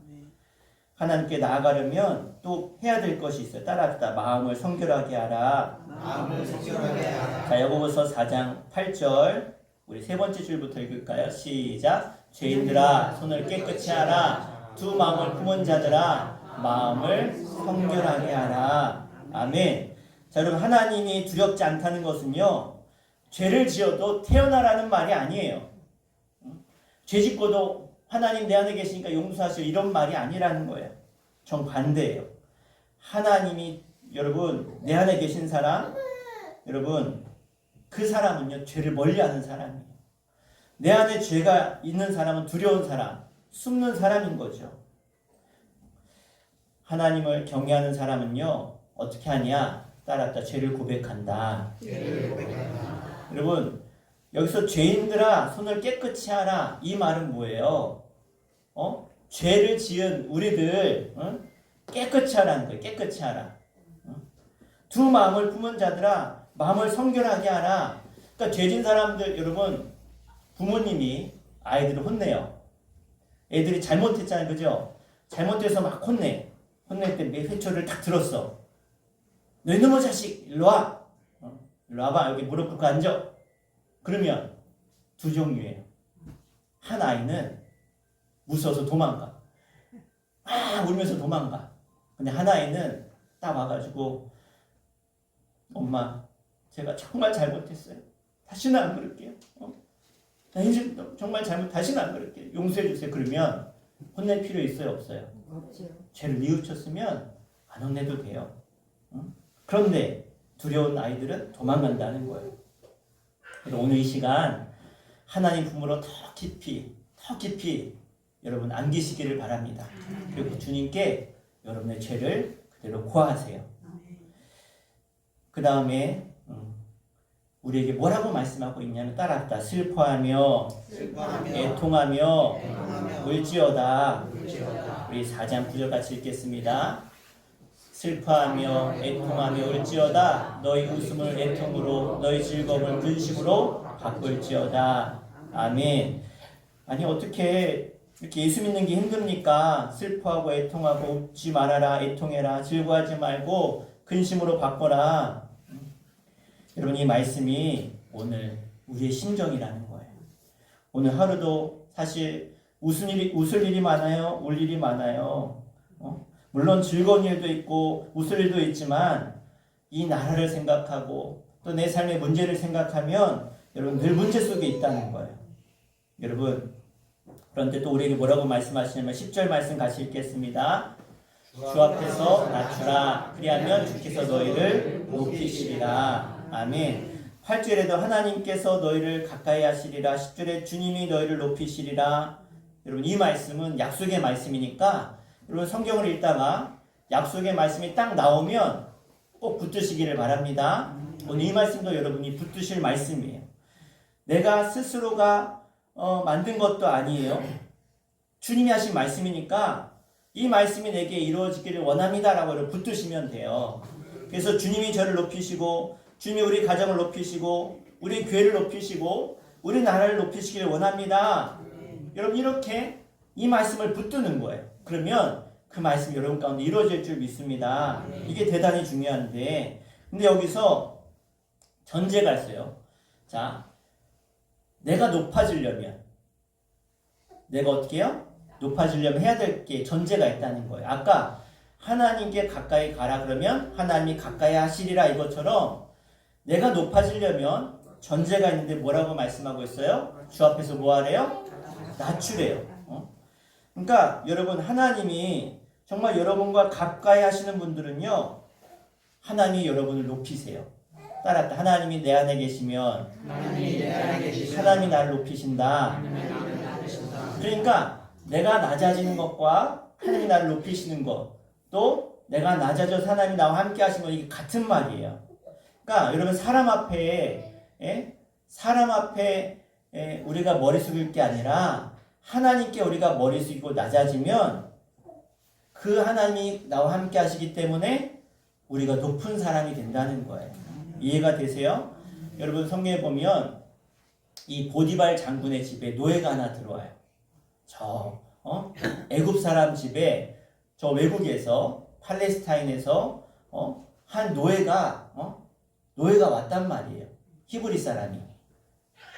하나님께 나아가려면 또 해야 될 것이 있어요. 따라합시다. 마음을 성결하게 하라. 자, 야고보서 4장 8절 우리 세 번째 줄부터 읽을까요? 시작. 죄인들아 손을 깨끗이 하라. 두 마음을 품은 자들아 마음을 성결하게 하라. 아멘. 자, 여러분 하나님이 두렵지 않다는 것은요. 죄를 지어도 태어나라는 말이 아니에요. 죄 짓고도 하나님 내 안에 계시니까 용서하시오 이런 말이 아니라는 거예요. 정반대예요. 하나님이 여러분 내 안에 계신 사람 여러분 그 사람은요 죄를 멀리하는 사람이에요. 내 안에 죄가 있는 사람은 두려운 사람, 숨는 사람인 거죠. 하나님을 경외하는 사람은요 어떻게 하냐? 따랐다. 죄를 고백한다. 여러분 여기서 죄인들아 손을 깨끗이 하라 이 말은 뭐예요? 죄를 지은 우리들 깨끗이 하라는 거예요. 깨끗이 하라. 두 마음을 품은 자들아 마음을 성결하게 하라. 그러니까 죄진 사람들 여러분 부모님이 아이들을 혼내요. 애들이 잘못했잖아요. 그죠? 잘못해서 막 혼낼 때 회초리를 딱 들었어. 너 이놈의 자식 일로 와. 일로 와봐. 여기 무릎 꿇고 앉아. 그러면 두 종류예요. 한 아이는 무서워서 도망가. 울면서 도망가. 근데 한 아이는 딱 와가지고 엄마 제가 정말 잘못했어요. 다시는 안 그럴게요. 나 이제 정말 다시는 안 그럴게요. 용서해 주세요. 그러면 혼낼 필요 있어요? 없어요? 없죠. 죄를 뉘우쳤으면 안 혼내도 돼요. 그런데 두려운 아이들은 도망간다는 거예요. 오늘 이 시간 하나님 품으로 더 깊이 여러분 안기시기를 바랍니다. 그리고 주님께 여러분의 죄를 그대로 고하세요. 그 다음에 우리에게 뭐라고 말씀하고 있냐면 따라합시다. 슬퍼하며 애통하며 울지어다. 우리 4장 9절 같이 읽겠습니다. 슬퍼하며 애통하며 울지어다. 너희 웃음을 애통으로 너희 즐거움을 근심으로 바꿀지어다. 아멘. 아니 어떻게 이렇게 예수 믿는 게 힘듭니까? 슬퍼하고 애통하고 웃지 말아라. 애통해라. 즐거워하지 말고 근심으로 바꿔라. 여러분 이 말씀이 오늘 우리의 심정이라는 거예요. 오늘 하루도 사실 웃을 일이 많아요. 울 일이 많아요. 물론 즐거운 일도 있고 웃을 일도 있지만 이 나라를 생각하고 또 내 삶의 문제를 생각하면 여러분 늘 문제 속에 있다는 거예요. 여러분 그런데 또 우리에게 뭐라고 말씀하시냐면 10절 말씀 같이 읽겠습니다. 주 앞에서 낮추라. 그리하면 주께서 너희를 높이시리라. 아멘. 8절에도 하나님께서 너희를 가까이 하시리라. 10절에 주님이 너희를 높이시리라. 여러분 이 말씀은 약속의 말씀이니까 여러분 성경을 읽다가 약속의 말씀이 딱 나오면 꼭 붙드시기를 바랍니다. 오늘 이 말씀도 여러분이 붙드실 말씀이에요. 내가 스스로가 만든 것도 아니에요. 주님이 하신 말씀이니까 이 말씀이 내게 이루어지기를 원합니다 라고 붙드시면 돼요. 그래서 주님이 저를 높이시고 주님이 우리 가정을 높이시고 우리 교회를 높이시고 우리 나라를 높이시기를 원합니다. 여러분 이렇게 이 말씀을 붙드는 거예요. 그러면 그 말씀이 여러분 가운데 이루어질 줄 믿습니다. 이게 대단히 중요한데 근데 여기서 전제가 있어요. 자, 내가 높아지려면 내가 어떻게 해요? 높아지려면 해야 될 게 전제가 있다는 거예요. 아까 하나님께 가까이 가라 그러면 하나님이 가까이 하시리라 이것처럼 내가 높아지려면 전제가 있는데 뭐라고 말씀하고 있어요? 주 앞에서 뭐 하래요? 낮추래요. 그러니까 여러분 하나님이 정말 여러분과 가까이 하시는 분들은요. 하나님이 여러분을 높이세요. 따라합니다. 하나님이 내 안에 계시면 하나님이 나를 높이신다. 그러니까 내가 낮아지는 것과 하나님이 나를 높이시는 것, 또 내가 낮아져서 하나님이 나와 함께 하시는 것, 이게 같은 말이에요. 그러니까 여러분 사람 앞에 우리가 머리 숙일 게 아니라 하나님께 우리가 머리 숙이고 낮아지면 그 하나님이 나와 함께 하시기 때문에 우리가 높은 사람이 된다는 거예요. 이해가 되세요? 여러분 성경에 보면 이 보디발 장군의 집에 노예가 하나 들어와요. 애굽 사람 집에 저 외국에서 팔레스타인에서 한 노예가 왔단 말이에요. 히브리 사람이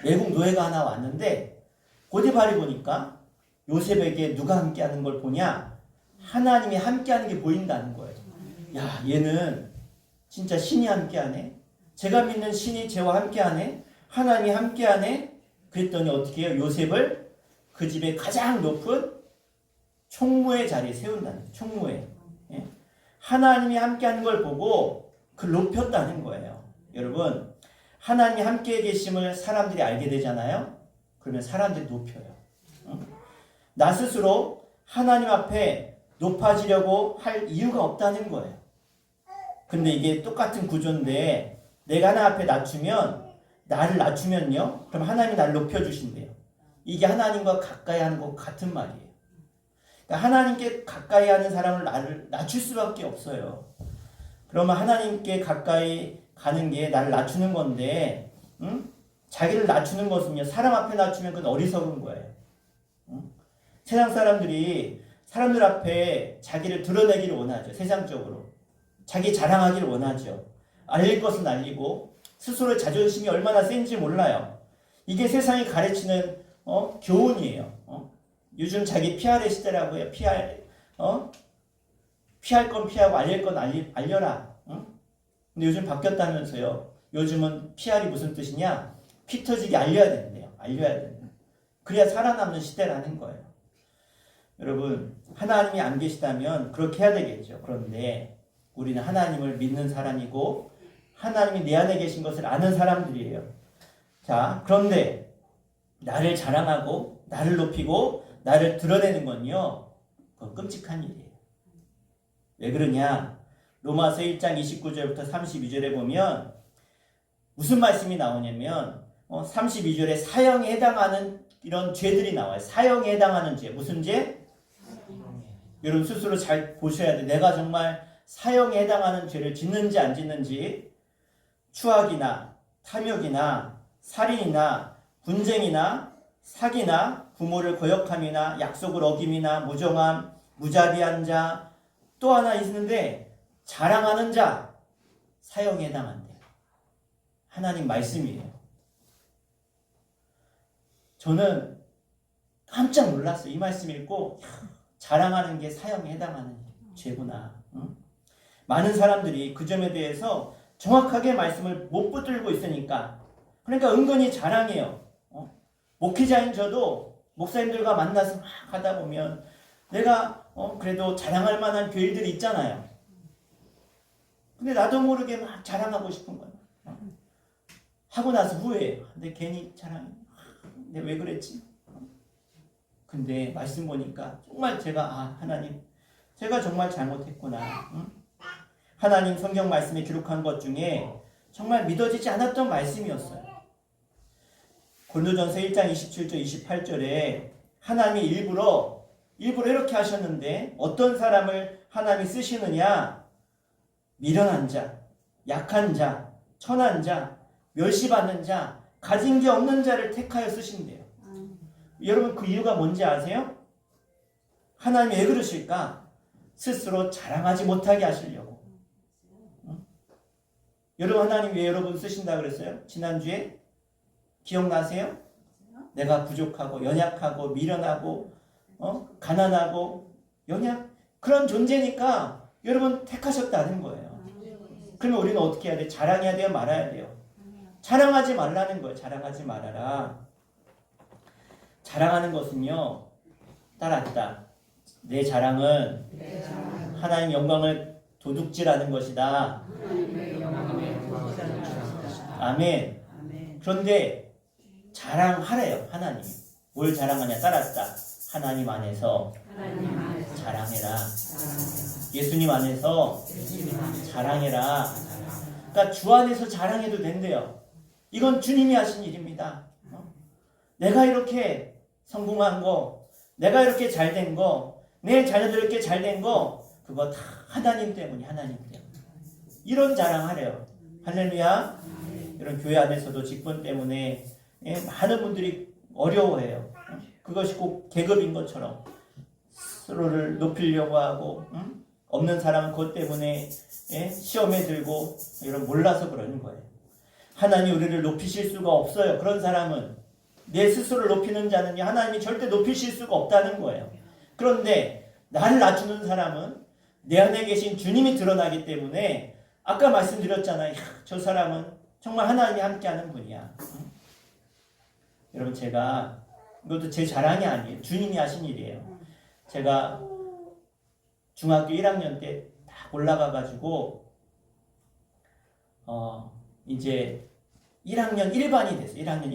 외국 노예가 하나 왔는데 보디발이 보니까 요셉에게 누가 함께하는 걸 보냐? 하나님이 함께하는 게 보인다는 거예요. 야, 얘는 진짜 신이 함께하네. 제가 믿는 신이 저와 함께하네. 하나님이 함께하네. 그랬더니 어떻게 해요? 요셉을 그 집의 가장 높은 총무의 자리에 세운다는 거예요. 총무에. 예? 하나님이 함께하는 걸 보고 그를 높였다는 거예요. 여러분 하나님이 함께 계심을 사람들이 알게 되잖아요. 그러면 사람들이 높여요. 나 스스로 하나님 앞에 높아지려고 할 이유가 없다는 거예요. 근데 이게 똑같은 구조인데 내가 하나님 앞에 나를 낮추면요. 그럼 하나님이 나를 높여주신대요. 이게 하나님과 가까이 하는 것 같은 말이에요. 그러니까 하나님께 가까이 하는 사람을 나를 낮출 수밖에 없어요. 그러면 하나님께 가까이 가는 게 나를 낮추는 건데 자기를 낮추는 것은요. 사람 앞에 낮추면 그건 어리석은 거예요. 세상 사람들이 사람들 앞에 자기를 드러내기를 원하죠. 세상적으로. 자기 자랑하기를 원하죠. 알릴 것은 알리고 스스로의 자존심이 얼마나 센지 몰라요. 이게 세상이 가르치는 교훈이에요. 요즘 자기 PR의 시대라고 해요. 피할 건 피하고 알릴 건 알려라. 근데 요즘 바뀌었다면서요. 요즘은 PR이 무슨 뜻이냐? 피 터지게 알려야 된대요. 알려야 된다. 그래야 살아남는 시대라는 거예요. 여러분 하나님이 안 계시다면 그렇게 해야 되겠죠. 그런데 우리는 하나님을 믿는 사람이고 하나님이 내 안에 계신 것을 아는 사람들이에요. 자, 그런데 나를 자랑하고 나를 높이고 나를 드러내는 건요. 그건 끔찍한 일이에요. 왜 그러냐? 로마서 1장 29절부터 32절에 보면 무슨 말씀이 나오냐면 32절에 사형에 해당하는 이런 죄들이 나와요. 사형에 해당하는 죄. 무슨 죄? 여러분 스스로 잘 보셔야 돼. 내가 정말 사형에 해당하는 죄를 짓는지 안 짓는지. 추악이나 탐욕이나 살인이나 분쟁이나 사기나 부모를 거역함이나 약속을 어김이나 무정함, 무자비한 자, 또 하나 있는데 자랑하는 자 사형에 해당한대요. 하나님 말씀이에요. 저는 깜짝 놀랐어요. 이 말씀 읽고 자랑하는 게 사형에 해당하는 죄구나. 많은 사람들이 그 점에 대해서 정확하게 말씀을 못 붙들고 있으니까 그러니까 은근히 자랑해요. 목회자인 저도 목사님들과 만나서 막 하다 보면 내가 그래도 자랑할 만한 교회들이 있잖아요. 근데 나도 모르게 막 자랑하고 싶은 거야. 하고 나서 후회해요. 근데 괜히 자랑해. 내가 왜 그랬지? 근데 말씀 보니까 정말 제가 하나님 제가 정말 잘못했구나. 하나님 성경 말씀에 기록한 것 중에 정말 믿어지지 않았던 말씀이었어요. 고린도전서 1장 27절 28절에 하나님이 일부러 이렇게 하셨는데 어떤 사람을 하나님이 쓰시느냐? 미련한 자, 약한 자, 천한 자, 멸시받는 자, 가진 게 없는 자를 택하여 쓰신대요. 여러분 그 이유가 뭔지 아세요? 하나님이 왜 그러실까? 스스로 자랑하지 못하게 하시려고. 여러분 하나님 왜 여러분 쓰신다 그랬어요? 지난주에 기억나세요? 내가 부족하고 연약하고 미련하고 가난하고 연약 그런 존재니까 여러분 택하셨다는 거예요. 그러면 우리는 어떻게 해야 돼? 자랑해야 돼요? 말아야 돼요? 자랑하지 말라는 거예요. 자랑하지 말아라. 자랑하는 것은요. 따라합시다. 내 자랑은 하나님 영광을 도둑질하는 것이다. 아멘. 그런데 자랑하래요. 하나님. 뭘 자랑하냐? 따라합시다. 하나님 안에서 자랑해라. 예수님 안에서 자랑해라. 그러니까 주 안에서 자랑해도 된대요. 이건 주님이 하신 일입니다. 내가 이렇게 성공한 거, 내가 이렇게 잘된 거, 내 자녀들 이렇게 잘된 거, 그거 다 하나님 때문에, 하나님 때문에. 이런 자랑하래요. 할렐루야. 이런 교회 안에서도 직분 때문에 많은 분들이 어려워해요. 그것이 꼭 계급인 것처럼 서로를 높이려고 하고, 없는 사람은 그것 때문에 시험에 들고 이런 몰라서 그러는 거예요. 하나님 우리를 높이실 수가 없어요. 그런 사람은 내 스스로를 높이는 자는 하나님이 절대 높이실 수가 없다는 거예요. 그런데 나를 낮추는 사람은 내 안에 계신 주님이 드러나기 때문에 아까 말씀드렸잖아요. 저 사람은 정말 하나님이 함께하는 분이야. 여러분 제가 이것도 제 자랑이 아니에요. 주님이 하신 일이에요. 제가 중학교 1학년 때 딱 올라가가지고 이제 1학년 1반이 됐어요. 1학년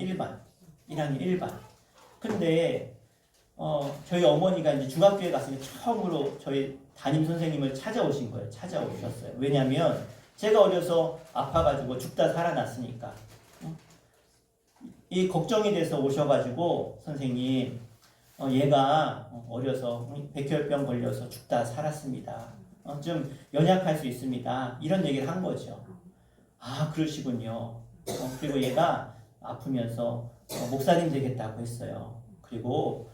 1반. 근데 저희 어머니가 이제 중학교에 갔으니 처음으로 저희 담임 선생님을 찾아오신 거예요. 찾아오셨어요. 왜냐하면 제가 어려서 아파가지고 죽다 살아났으니까. 이 걱정이 돼서 오셔가지고 선생님 얘가 어려서 백혈병 걸려서 죽다 살았습니다. 좀 연약할 수 있습니다. 이런 얘기를 한 거죠. 아 그러시군요. 그리고 얘가 아프면서 목사님 되겠다고 했어요. 그리고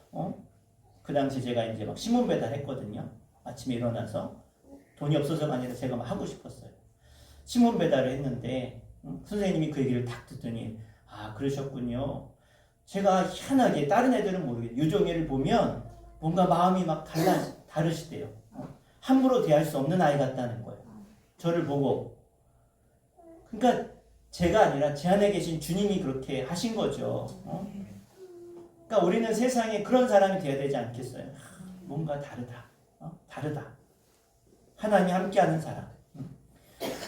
그 당시 제가 이제 막 신문 배달했거든요. 아침에 일어나서 돈이 없어서가 아니라 제가 막 하고 싶었어요. 신문 배달을 했는데 선생님이 그 얘기를 딱 듣더니 아 그러셨군요. 제가 희한하게 다른 애들은 모르겠어요. 유종애를 보면 뭔가 마음이 막 다르시대요. 함부로 대할 수 없는 아이 같다는 거예요. 저를 보고. 그러니까 제가 아니라 제 안에 계신 주님이 그렇게 하신 거죠. 그러니까 우리는 세상에 그런 사람이 되어야 되지 않겠어요? 뭔가 다르다. 다르다. 하나님이 함께하는 사람.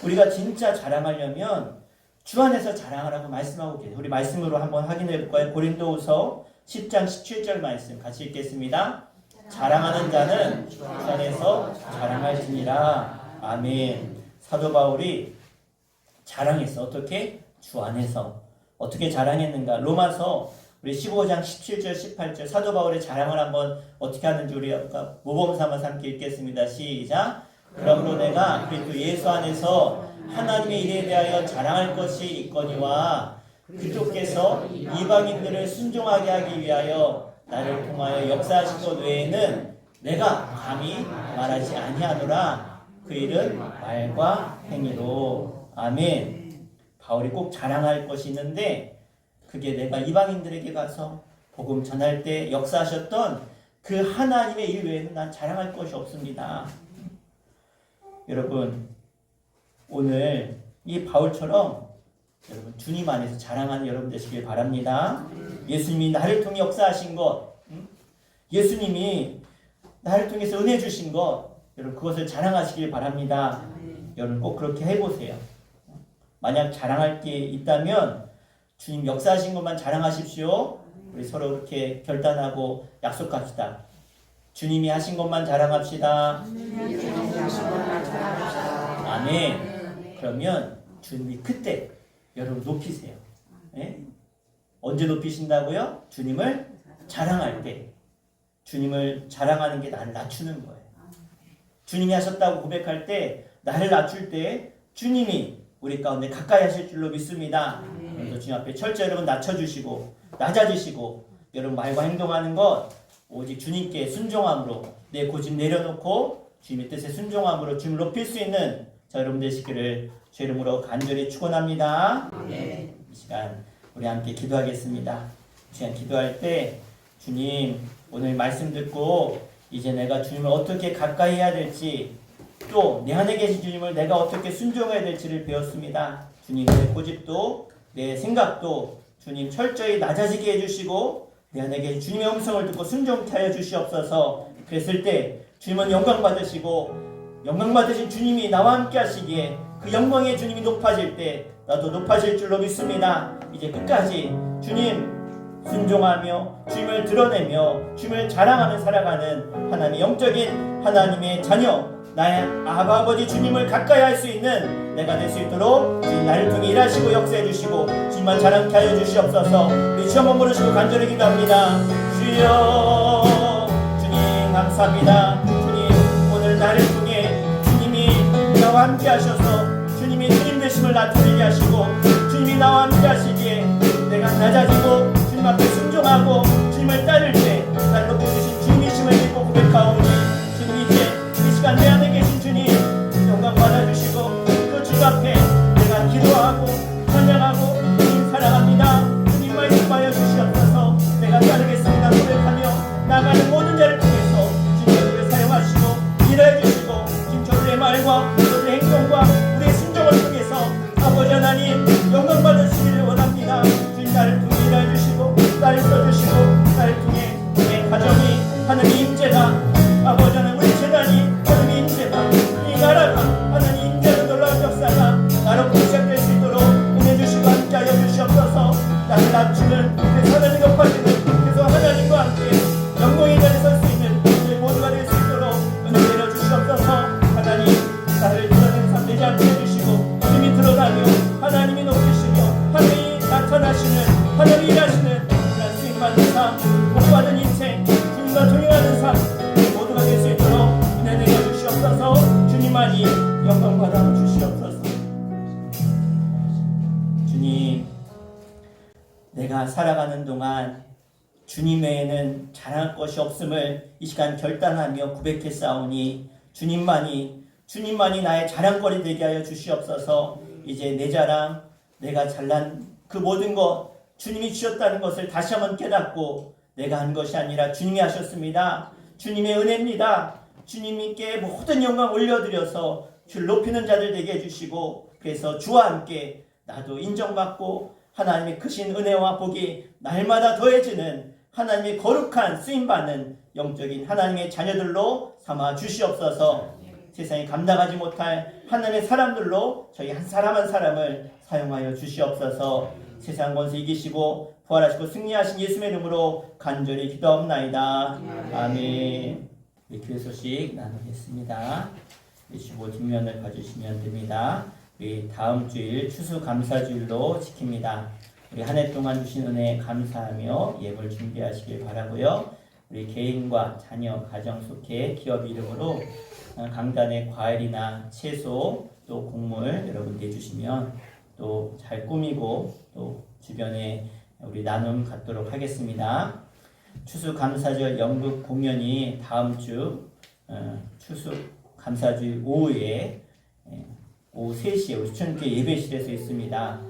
우리가 진짜 자랑하려면 주 안에서 자랑하라고 말씀하고 계세요. 우리 말씀으로 한번 확인해 볼까요? 고린도후서 10장 17절 말씀 같이 읽겠습니다. 자랑하는 자는 주 안에서 자랑할지니라. 아멘. 사도 바울이 자랑했어. 어떻게? 주 안에서. 어떻게 자랑했는가? 로마서 우리 15장 17절 18절 사도 바울의 자랑을 한번 어떻게 하는지 우리가 모범 삼아서 함께 읽겠습니다. 시작. 그러므로 내가 그리스도 예수 안에서 하나님의 일에 대하여 자랑할 것이 있거니와 그쪽께서 이방인들을 순종하게 하기 위하여 나를 통하여 역사하신 것 외에는 내가 감히 말하지 아니하노라. 그 일은 말과 행위로. 아멘. 바울이 꼭 자랑할 것이 있는데 그게 내가 이방인들에게 가서 복음 전할 때 역사하셨던 그 하나님의 일 외에는 난 자랑할 것이 없습니다. 여러분 오늘 이 바울처럼 여러분 주님 안에서 자랑하는 여러분 되시길 바랍니다. 예수님이 나를 통해 역사하신 것, 예수님이 나를 통해서 은혜 주신 것, 여러분 그것을 자랑하시길 바랍니다. 여러분 꼭 그렇게 해보세요. 만약 자랑할 게 있다면 주님 역사하신 것만 자랑하십시오. 우리 서로 이렇게 결단하고 약속합시다. 주님이 하신 것만 자랑합시다. 아멘. 그러면 주님이 그때 여러분 높이세요. 예? 언제 높이신다고요? 주님을 자랑할 때. 주님을 자랑하는 게 나를 낮추는 거예요. 주님이 하셨다고 고백할 때 나를 낮출 때 주님이 우리 가운데 가까이 하실 줄로 믿습니다. 그래서 주님 앞에 철저히 여러분 낮춰주시고 낮아지시고 여러분 말과 행동하는 것 오직 주님께 순종함으로 내 고집 내려놓고 주님의 뜻에 순종함으로 주님을 높일 수 있는 자 여러분 되시기를 주 이름으로 간절히 축원합니다. 이 시간 우리 함께 기도하겠습니다. 시간 기도할 때 주님 오늘 말씀 듣고 이제 내가 주님을 어떻게 가까이 해야 될지 또 내 안에 계신 주님을 내가 어떻게 순종해야 될지를 배웠습니다. 주님 내 고집도 내 생각도 주님 철저히 낮아지게 해주시고 내 안에 계신 주님의 음성을 듣고 순종케 하여 주시옵소서. 그랬을 때 주님은 영광 받으시고 영광 받으신 주님이 나와 함께 하시기에 그 영광의 주님이 높아질 때 나도 높아질 줄로 믿습니다. 이제 끝까지 주님 순종하며 주님을 드러내며 주님을 자랑하며 살아가는 하나님의 영적인 하나님의 자녀 나의 아바 아버지 주님을 가까이 할 수 있는 내가 될 수 있도록 주님 나를 통해 일하시고 역사해 주시고 주님만 자랑케 하여 주시옵소서. 우리 주 한번 부르시고 간절히 기도합니다. 주여 주님 감사합니다. 주님 오늘 나를 통해 주님이 나와 함께 하셔서 주님이 주님 되심을 나타내게 하시고 주님이 나와 함께 하시기에 내가 낮아지고 주님 앞에 순종하고 주님을 따를 때 날 높여주신 주님이심을 믿고 고백하오니 주님 이제 이 시간 내 안에 계신 주님 영광 받아주시고 그 주 앞에 내가 기도하고 찬양하고 주님 사랑합니다. 주님 말씀하여 주시옵소서. 내가 따르겠습니다 고백하며 나가는 모든 자를 통해서 주님 우리를 사용하시고 일해 주시고 주님 저들의 말과 저들의 행동과 우리의 순종을 통해서 아버지 하나님 영광 받으시기를 원합니다. 주님 나를 통해 일해 주시고 나를 써주시고 나를 통해 내 가정이 하나님의 임재다. 아버지 하나님 우리 재단이 하나님의 임재다. 이 나라가 하나님의 임재로 놀라운 역사가 나로부터 시작될 수 있도록 은혜 주시고 함께하여 주시옵소서. 나를 낮추는 그래서 하나님 높아지는 그래서 하나님과 함께 영광의 자리에 설 수 있는 우리 모두가 될 수 있도록 은혜 내려주시옵소서. 하나님 나를 드러내는 삶 되지 않게 해주시고 주님이 드러나며 하나님이 높이시며 하나님이 나타나시는 하나님이 일하시는 그런 수익받는 삶 복받은 인생 주님과 동행하는 삶 모두가 될 수 있도록 은혜 내려주시옵소서. 주님만이 영광 받아 주시옵소서. 주님 내가 살아가는 동안 주님 외에는 자랑할 것이 없음을 이 시간 결단하며 고백했사오니 주님만이 나의 자랑거리 되게 하여 주시옵소서. 이제 내 자랑 내가 잘난 그 모든 것 주님이 주셨다는 것을 다시 한번 깨닫고 내가 한 것이 아니라 주님이 하셨습니다. 주님의 은혜입니다. 주님께 모든 영광 올려드려서 주를 높이는 자들 되게 해주시고 그래서 주와 함께 나도 인정받고 하나님의 크신 은혜와 복이 날마다 더해지는 하나님의 거룩한 쓰임받는 영적인 하나님의 자녀들로 삼아 주시옵소서. 세상이 감당하지 못할 하나님의 사람들로 저희 한 사람 한 사람을 사용하여 주시옵소서. 세상 권세 이기시고 부활하시고 승리하신 예수의 이름으로 간절히 기도합나이다. 아멘. 우리 교회 소식 나누겠습니다. 15 뒷면을 봐주시면 됩니다. 우리 다음 주일 추수감사주일로 지킵니다. 우리 한 해 동안 주신 은혜에 감사하며 예물 준비하시길 바라고요. 우리 개인과 자녀, 가정 속해 기업 이름으로 강단에 과일이나 채소 또 곡물 여러분 내주시면 또 잘 꾸미고 또 주변에 우리 나눔 갖도록 하겠습니다. 추수감사절 연극 공연이 다음 주 추수감사주일 오후에 오후 3시에 우리 수천교회 예배실에서 있습니다.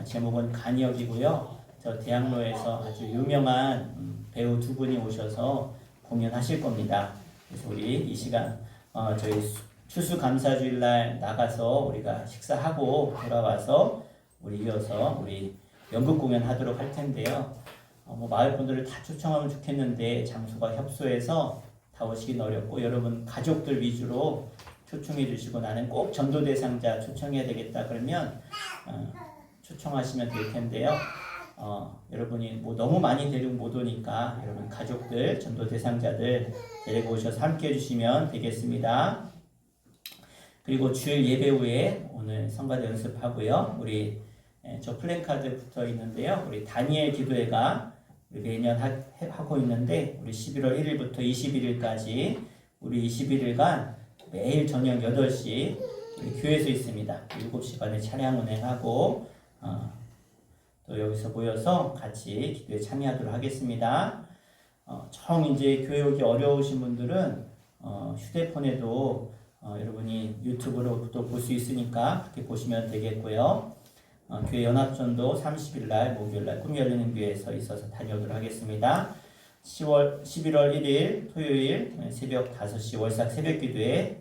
제목은 간이역이고요. 저 대학로에서 아주 유명한 배우 두 분이 오셔서 공연하실 겁니다. 그래서 우리 이 시간 저희 추수감사주일날 나가서 우리가 식사하고 돌아와서 우리 이어서 우리 연극 공연하도록 할 텐데요. 마을 분들을 다 초청하면 좋겠는데 장소가 협소해서 다 오시긴 어렵고 여러분 가족들 위주로 초청해 주시고 나는 꼭 전도 대상자 초청해야 되겠다 그러면 초청하시면 될 텐데요. 여러분이 뭐 너무 많이 데리고 못 오니까 여러분 가족들 전도 대상자들 데리고 오셔서 함께 해주시면 되겠습니다. 그리고 주일 예배 후에 오늘 성가대 연습하고요. 우리 저 플랜카드 붙어 있는데요. 우리 다니엘 기도회가 우리 매년 하고 있는데 우리 11월 1일부터 21일까지 우리 21일간 매일 저녁 8시 우리 교회에서 있습니다. 7시 반에 차량 운행하고 또 여기서 모여서 같이 기도에 참여하도록 하겠습니다. 정 이제 교회 오기 어려우신 분들은 휴대폰에도 여러분이 유튜브로 또 볼 수 있으니까 그렇게 보시면 되겠고요. 교회 연합전도 30일 날 목요일 날 꿈 열리는 교회에서 있어서 다녀오도록 하겠습니다. 11월 1일 토요일 새벽 5시 월삭 새벽 기도에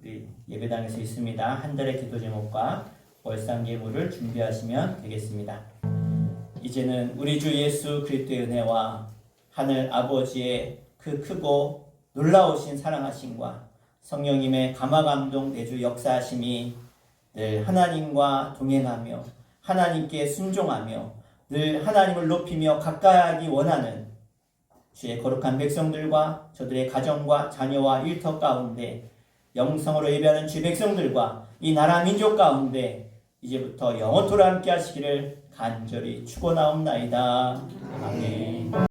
우리 예배당에서 있습니다. 한 달의 기도 제목과 월삭 예물을 준비하시면 되겠습니다. 이제는 우리 주 예수 그리스도의 은혜와 하늘 아버지의 그 크고 놀라우신 사랑하심과 성령님의 감화감동 내주 역사하심이 늘 하나님과 동행하며 하나님께 순종하며 늘 하나님을 높이며 가까이 원하는 주의 거룩한 백성들과 저들의 가정과 자녀와 일터 가운데 영성으로 예배하는 주의 백성들과 이 나라 민족 가운데 이제부터 영원토록 함께 하시기를 간절히 축원하옵나이다. 아멘.